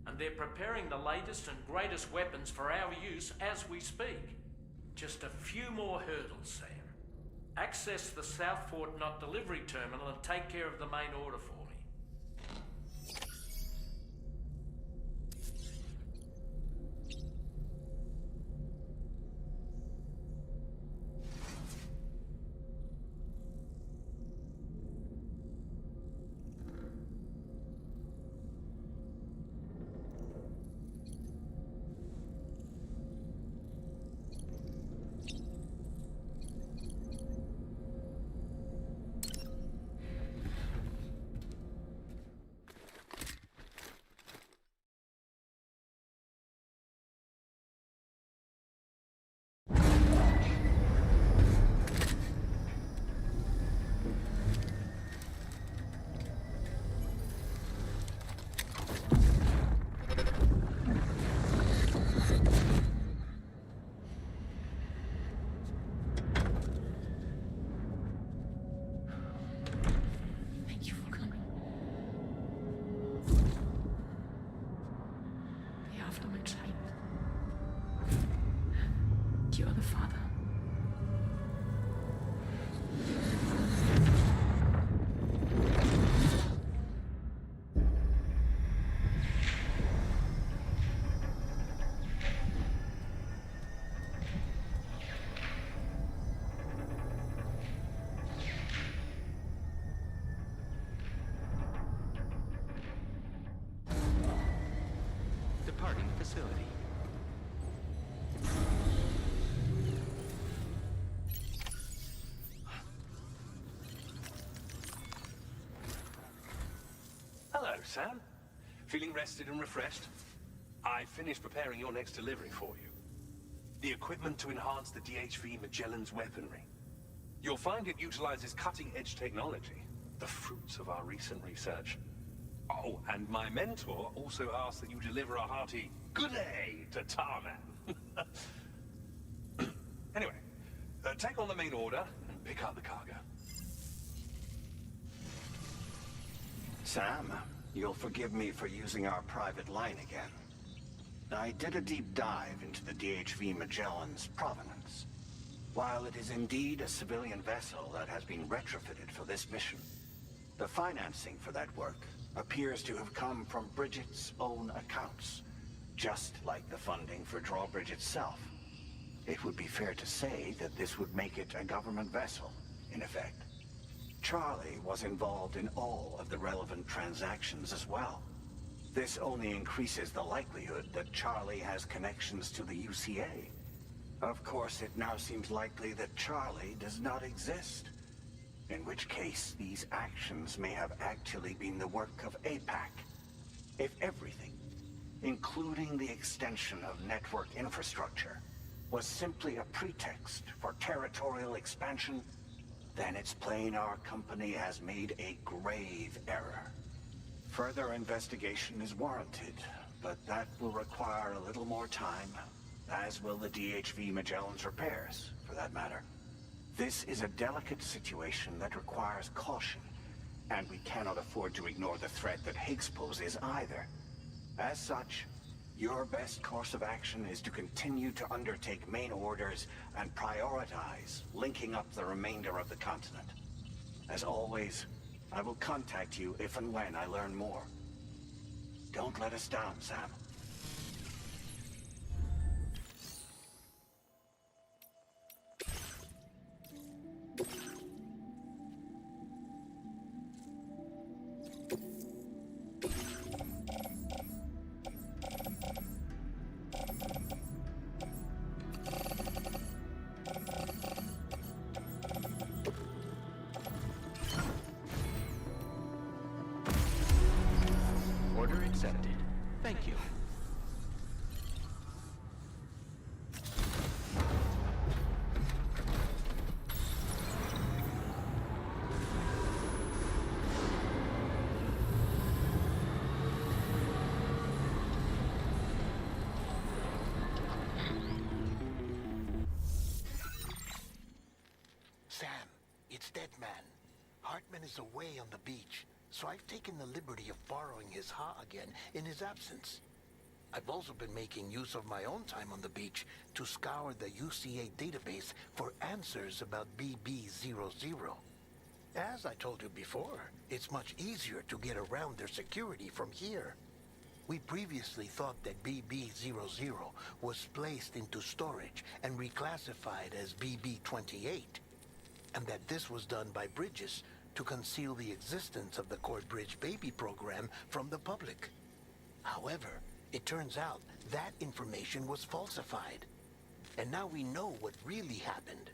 Speaker 7: and they're preparing the latest and greatest weapons for our use as we speak. Just a few more hurdles, Sam. Access the South Fort Knott delivery terminal and take care of the main order for me.
Speaker 15: facility.
Speaker 18: Hello, Sam. Feeling rested and refreshed? I finished preparing your next delivery for you. The equipment to enhance the DHV Magellan's weaponry. You'll find it utilizes cutting-edge technology, the fruits of our recent research. Oh, and my mentor also asked that you deliver a hearty good day to Tarman. Anyway, take on the main order and pick up the cargo.
Speaker 17: Sam, you'll forgive me for using our private line again. I did a deep dive into the DHV Magellan's provenance. While it is indeed a civilian vessel that has been retrofitted for this mission, the financing for that work appears to have come from Bridget's own accounts, just like the funding for Drawbridge itself. It would be fair to say that this would make it a government vessel, in effect. Charlie was involved in all of the relevant transactions as well. This only increases the likelihood that Charlie has connections to the UCA. Of course, it now seems likely that Charlie does not exist. In which case, these actions may have actually been the work of APAC. If everything, including the extension of network infrastructure, was simply a pretext for territorial expansion, then it's plain our company has made a grave error. Further investigation is warranted, but that will require a little more time, as will the DHV Magellan's repairs, for that matter. This is a delicate situation that requires caution, and we cannot afford to ignore the threat that Higgs poses either. As such, your best course of action is to continue to undertake main orders and prioritize linking up the remainder of the continent. As always, I will contact you if and when I learn more. Don't let us down, Sam.
Speaker 15: Order accepted. Thank you.
Speaker 19: Sam, it's Deadman. Hartman is away on the beach, so I've taken the liberty of borrowing his Ha again in his absence. I've also been making use of my own time on the beach to scour the UCA database for answers about BB-00. As I told you before, it's much easier to get around their security from here. We previously thought that BB-00 was placed into storage and reclassified as BB-28, and that this was done by Bridges to conceal the existence of the Cord Bridge baby program from the public. However, it turns out that information was falsified. And now we know what really happened.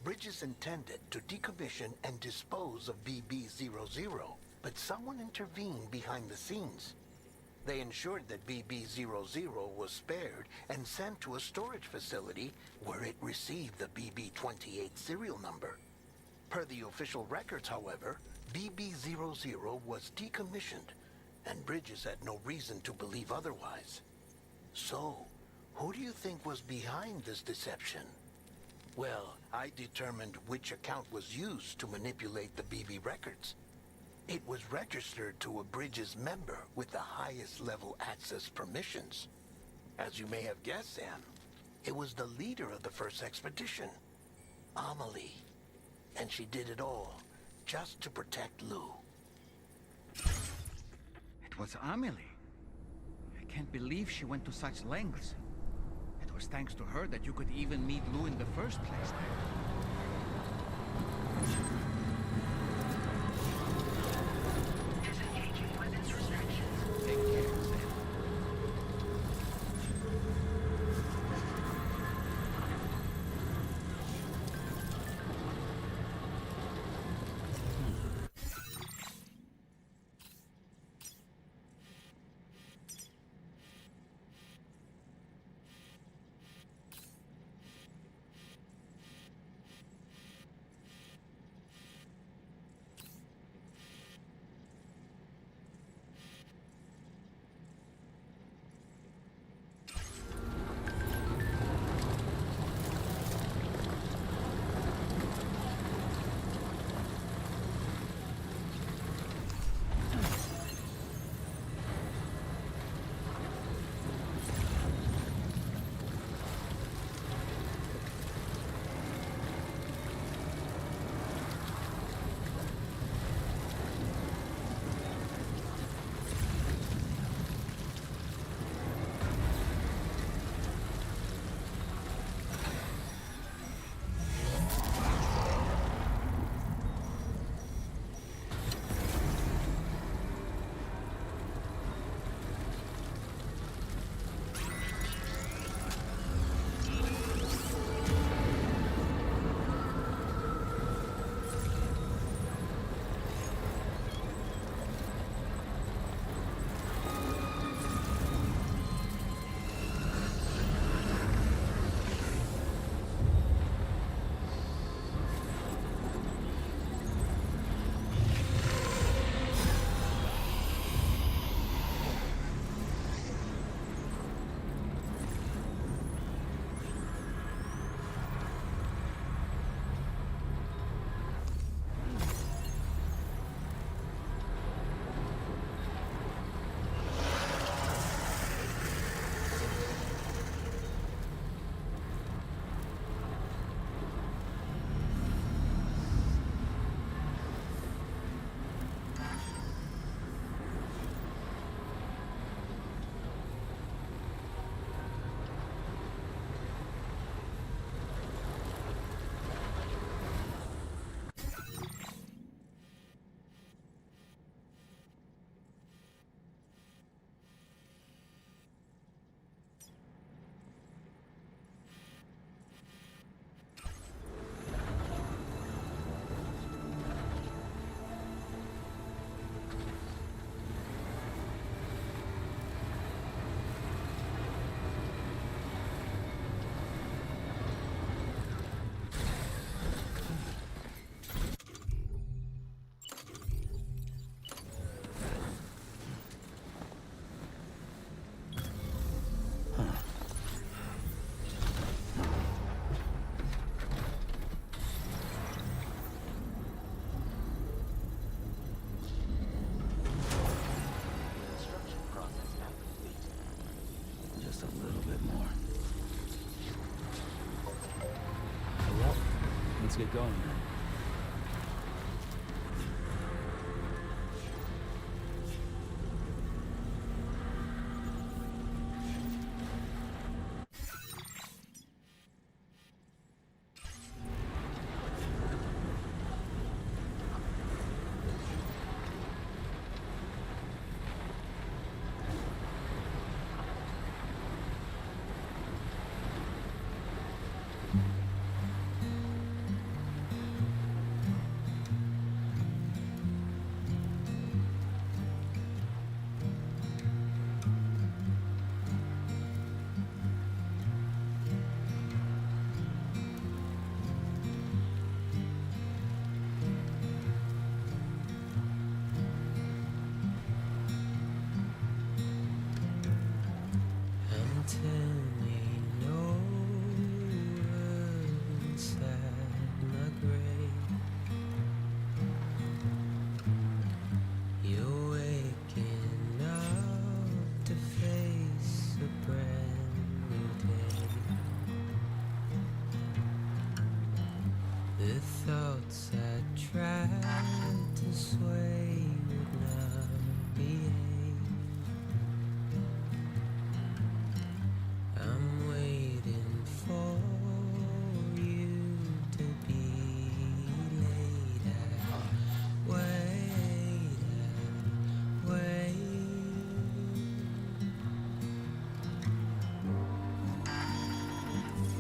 Speaker 19: Bridges intended to decommission and dispose of BB-00, but someone intervened behind the scenes. They ensured that BB-00 was spared and sent to a storage facility where it received the BB-28 serial number. Per the official records, however, BB-00 was decommissioned, and Bridges had no reason to believe otherwise. So, who do you think was behind this deception? Well, I determined which account was used to manipulate the BB records. It was registered to a Bridges member with the highest level access permissions. As you may have guessed, Sam, it was the leader of the first expedition, Amelie. And she did it all just to protect Lou.
Speaker 14: It was Amelie. I can't believe she went to such lengths. It was thanks to her that you could even meet Lou in the first place.
Speaker 13: Disengaging weapons restrictions.
Speaker 14: Take care, Sam.
Speaker 4: Let's get going, man.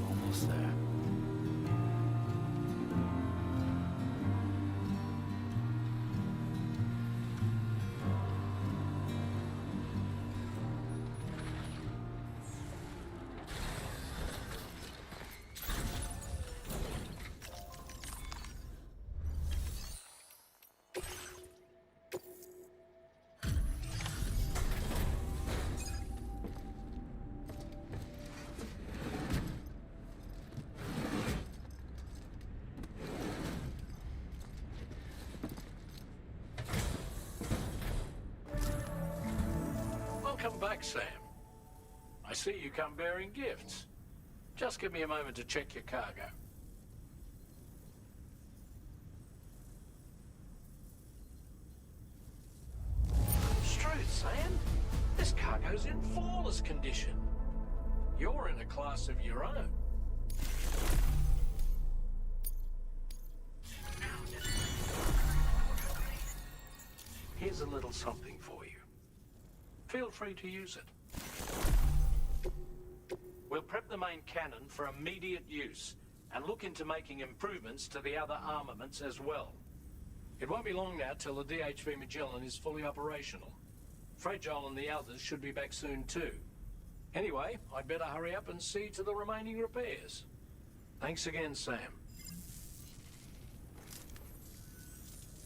Speaker 4: Almost there.
Speaker 7: Welcome back, Sam. I see you come bearing gifts. Just give me a moment to check your cargo. Truth, Sam. This cargo's in flawless condition. You're in a class of your own. Here's a little something for you. Feel free to use it. We'll prep the main cannon for immediate use and look into making improvements to the other armaments as well. It won't be long now till the DHV Magellan is fully operational. Fragile and the others should be back soon too. Anyway, I'd better hurry up and see to the remaining repairs. Thanks again, Sam.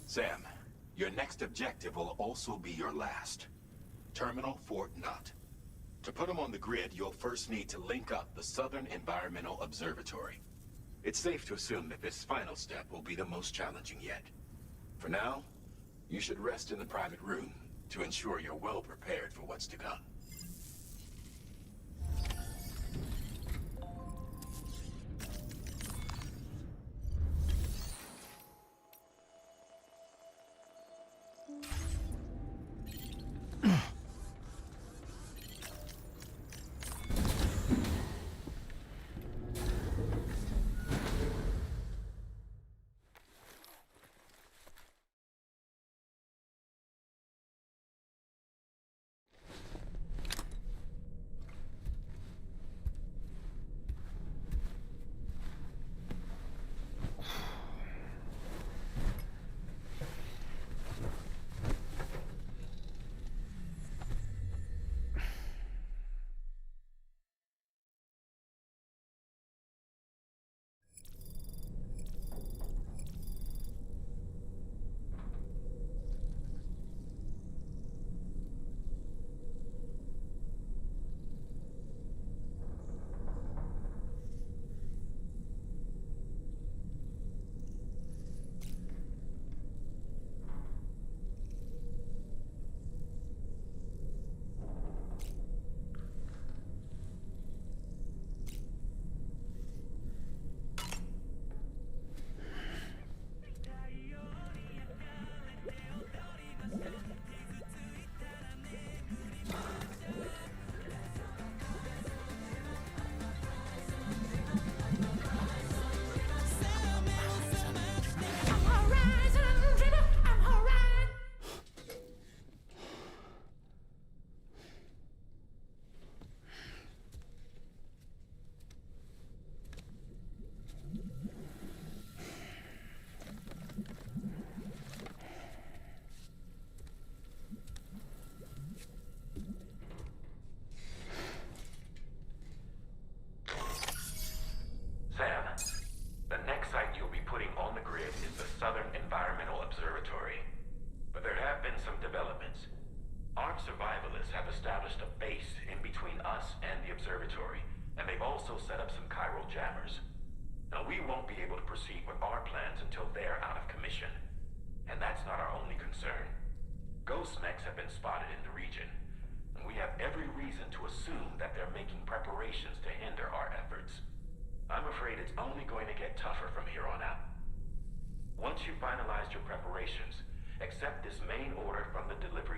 Speaker 8: Sam, your next objective will also be your last. Terminal Fort Knott. To put them on the grid, you'll first need to link up the Southern Environmental Observatory. It's safe to assume that this final step will be the most challenging yet. For now, you should rest in the private room to ensure you're well prepared for what's to come.
Speaker 20: established a base in between us and the observatory, and they've also set up some chiral jammers. Now, we won't be able to proceed with our plans until they're out of commission. And that's not our only concern. Ghost mechs have been spotted in the region, and we have every reason to assume that they're making preparations to hinder our efforts. I'm afraid it's only going to get tougher from here on out. Once you've finalized your preparations, accept this main order from the delivery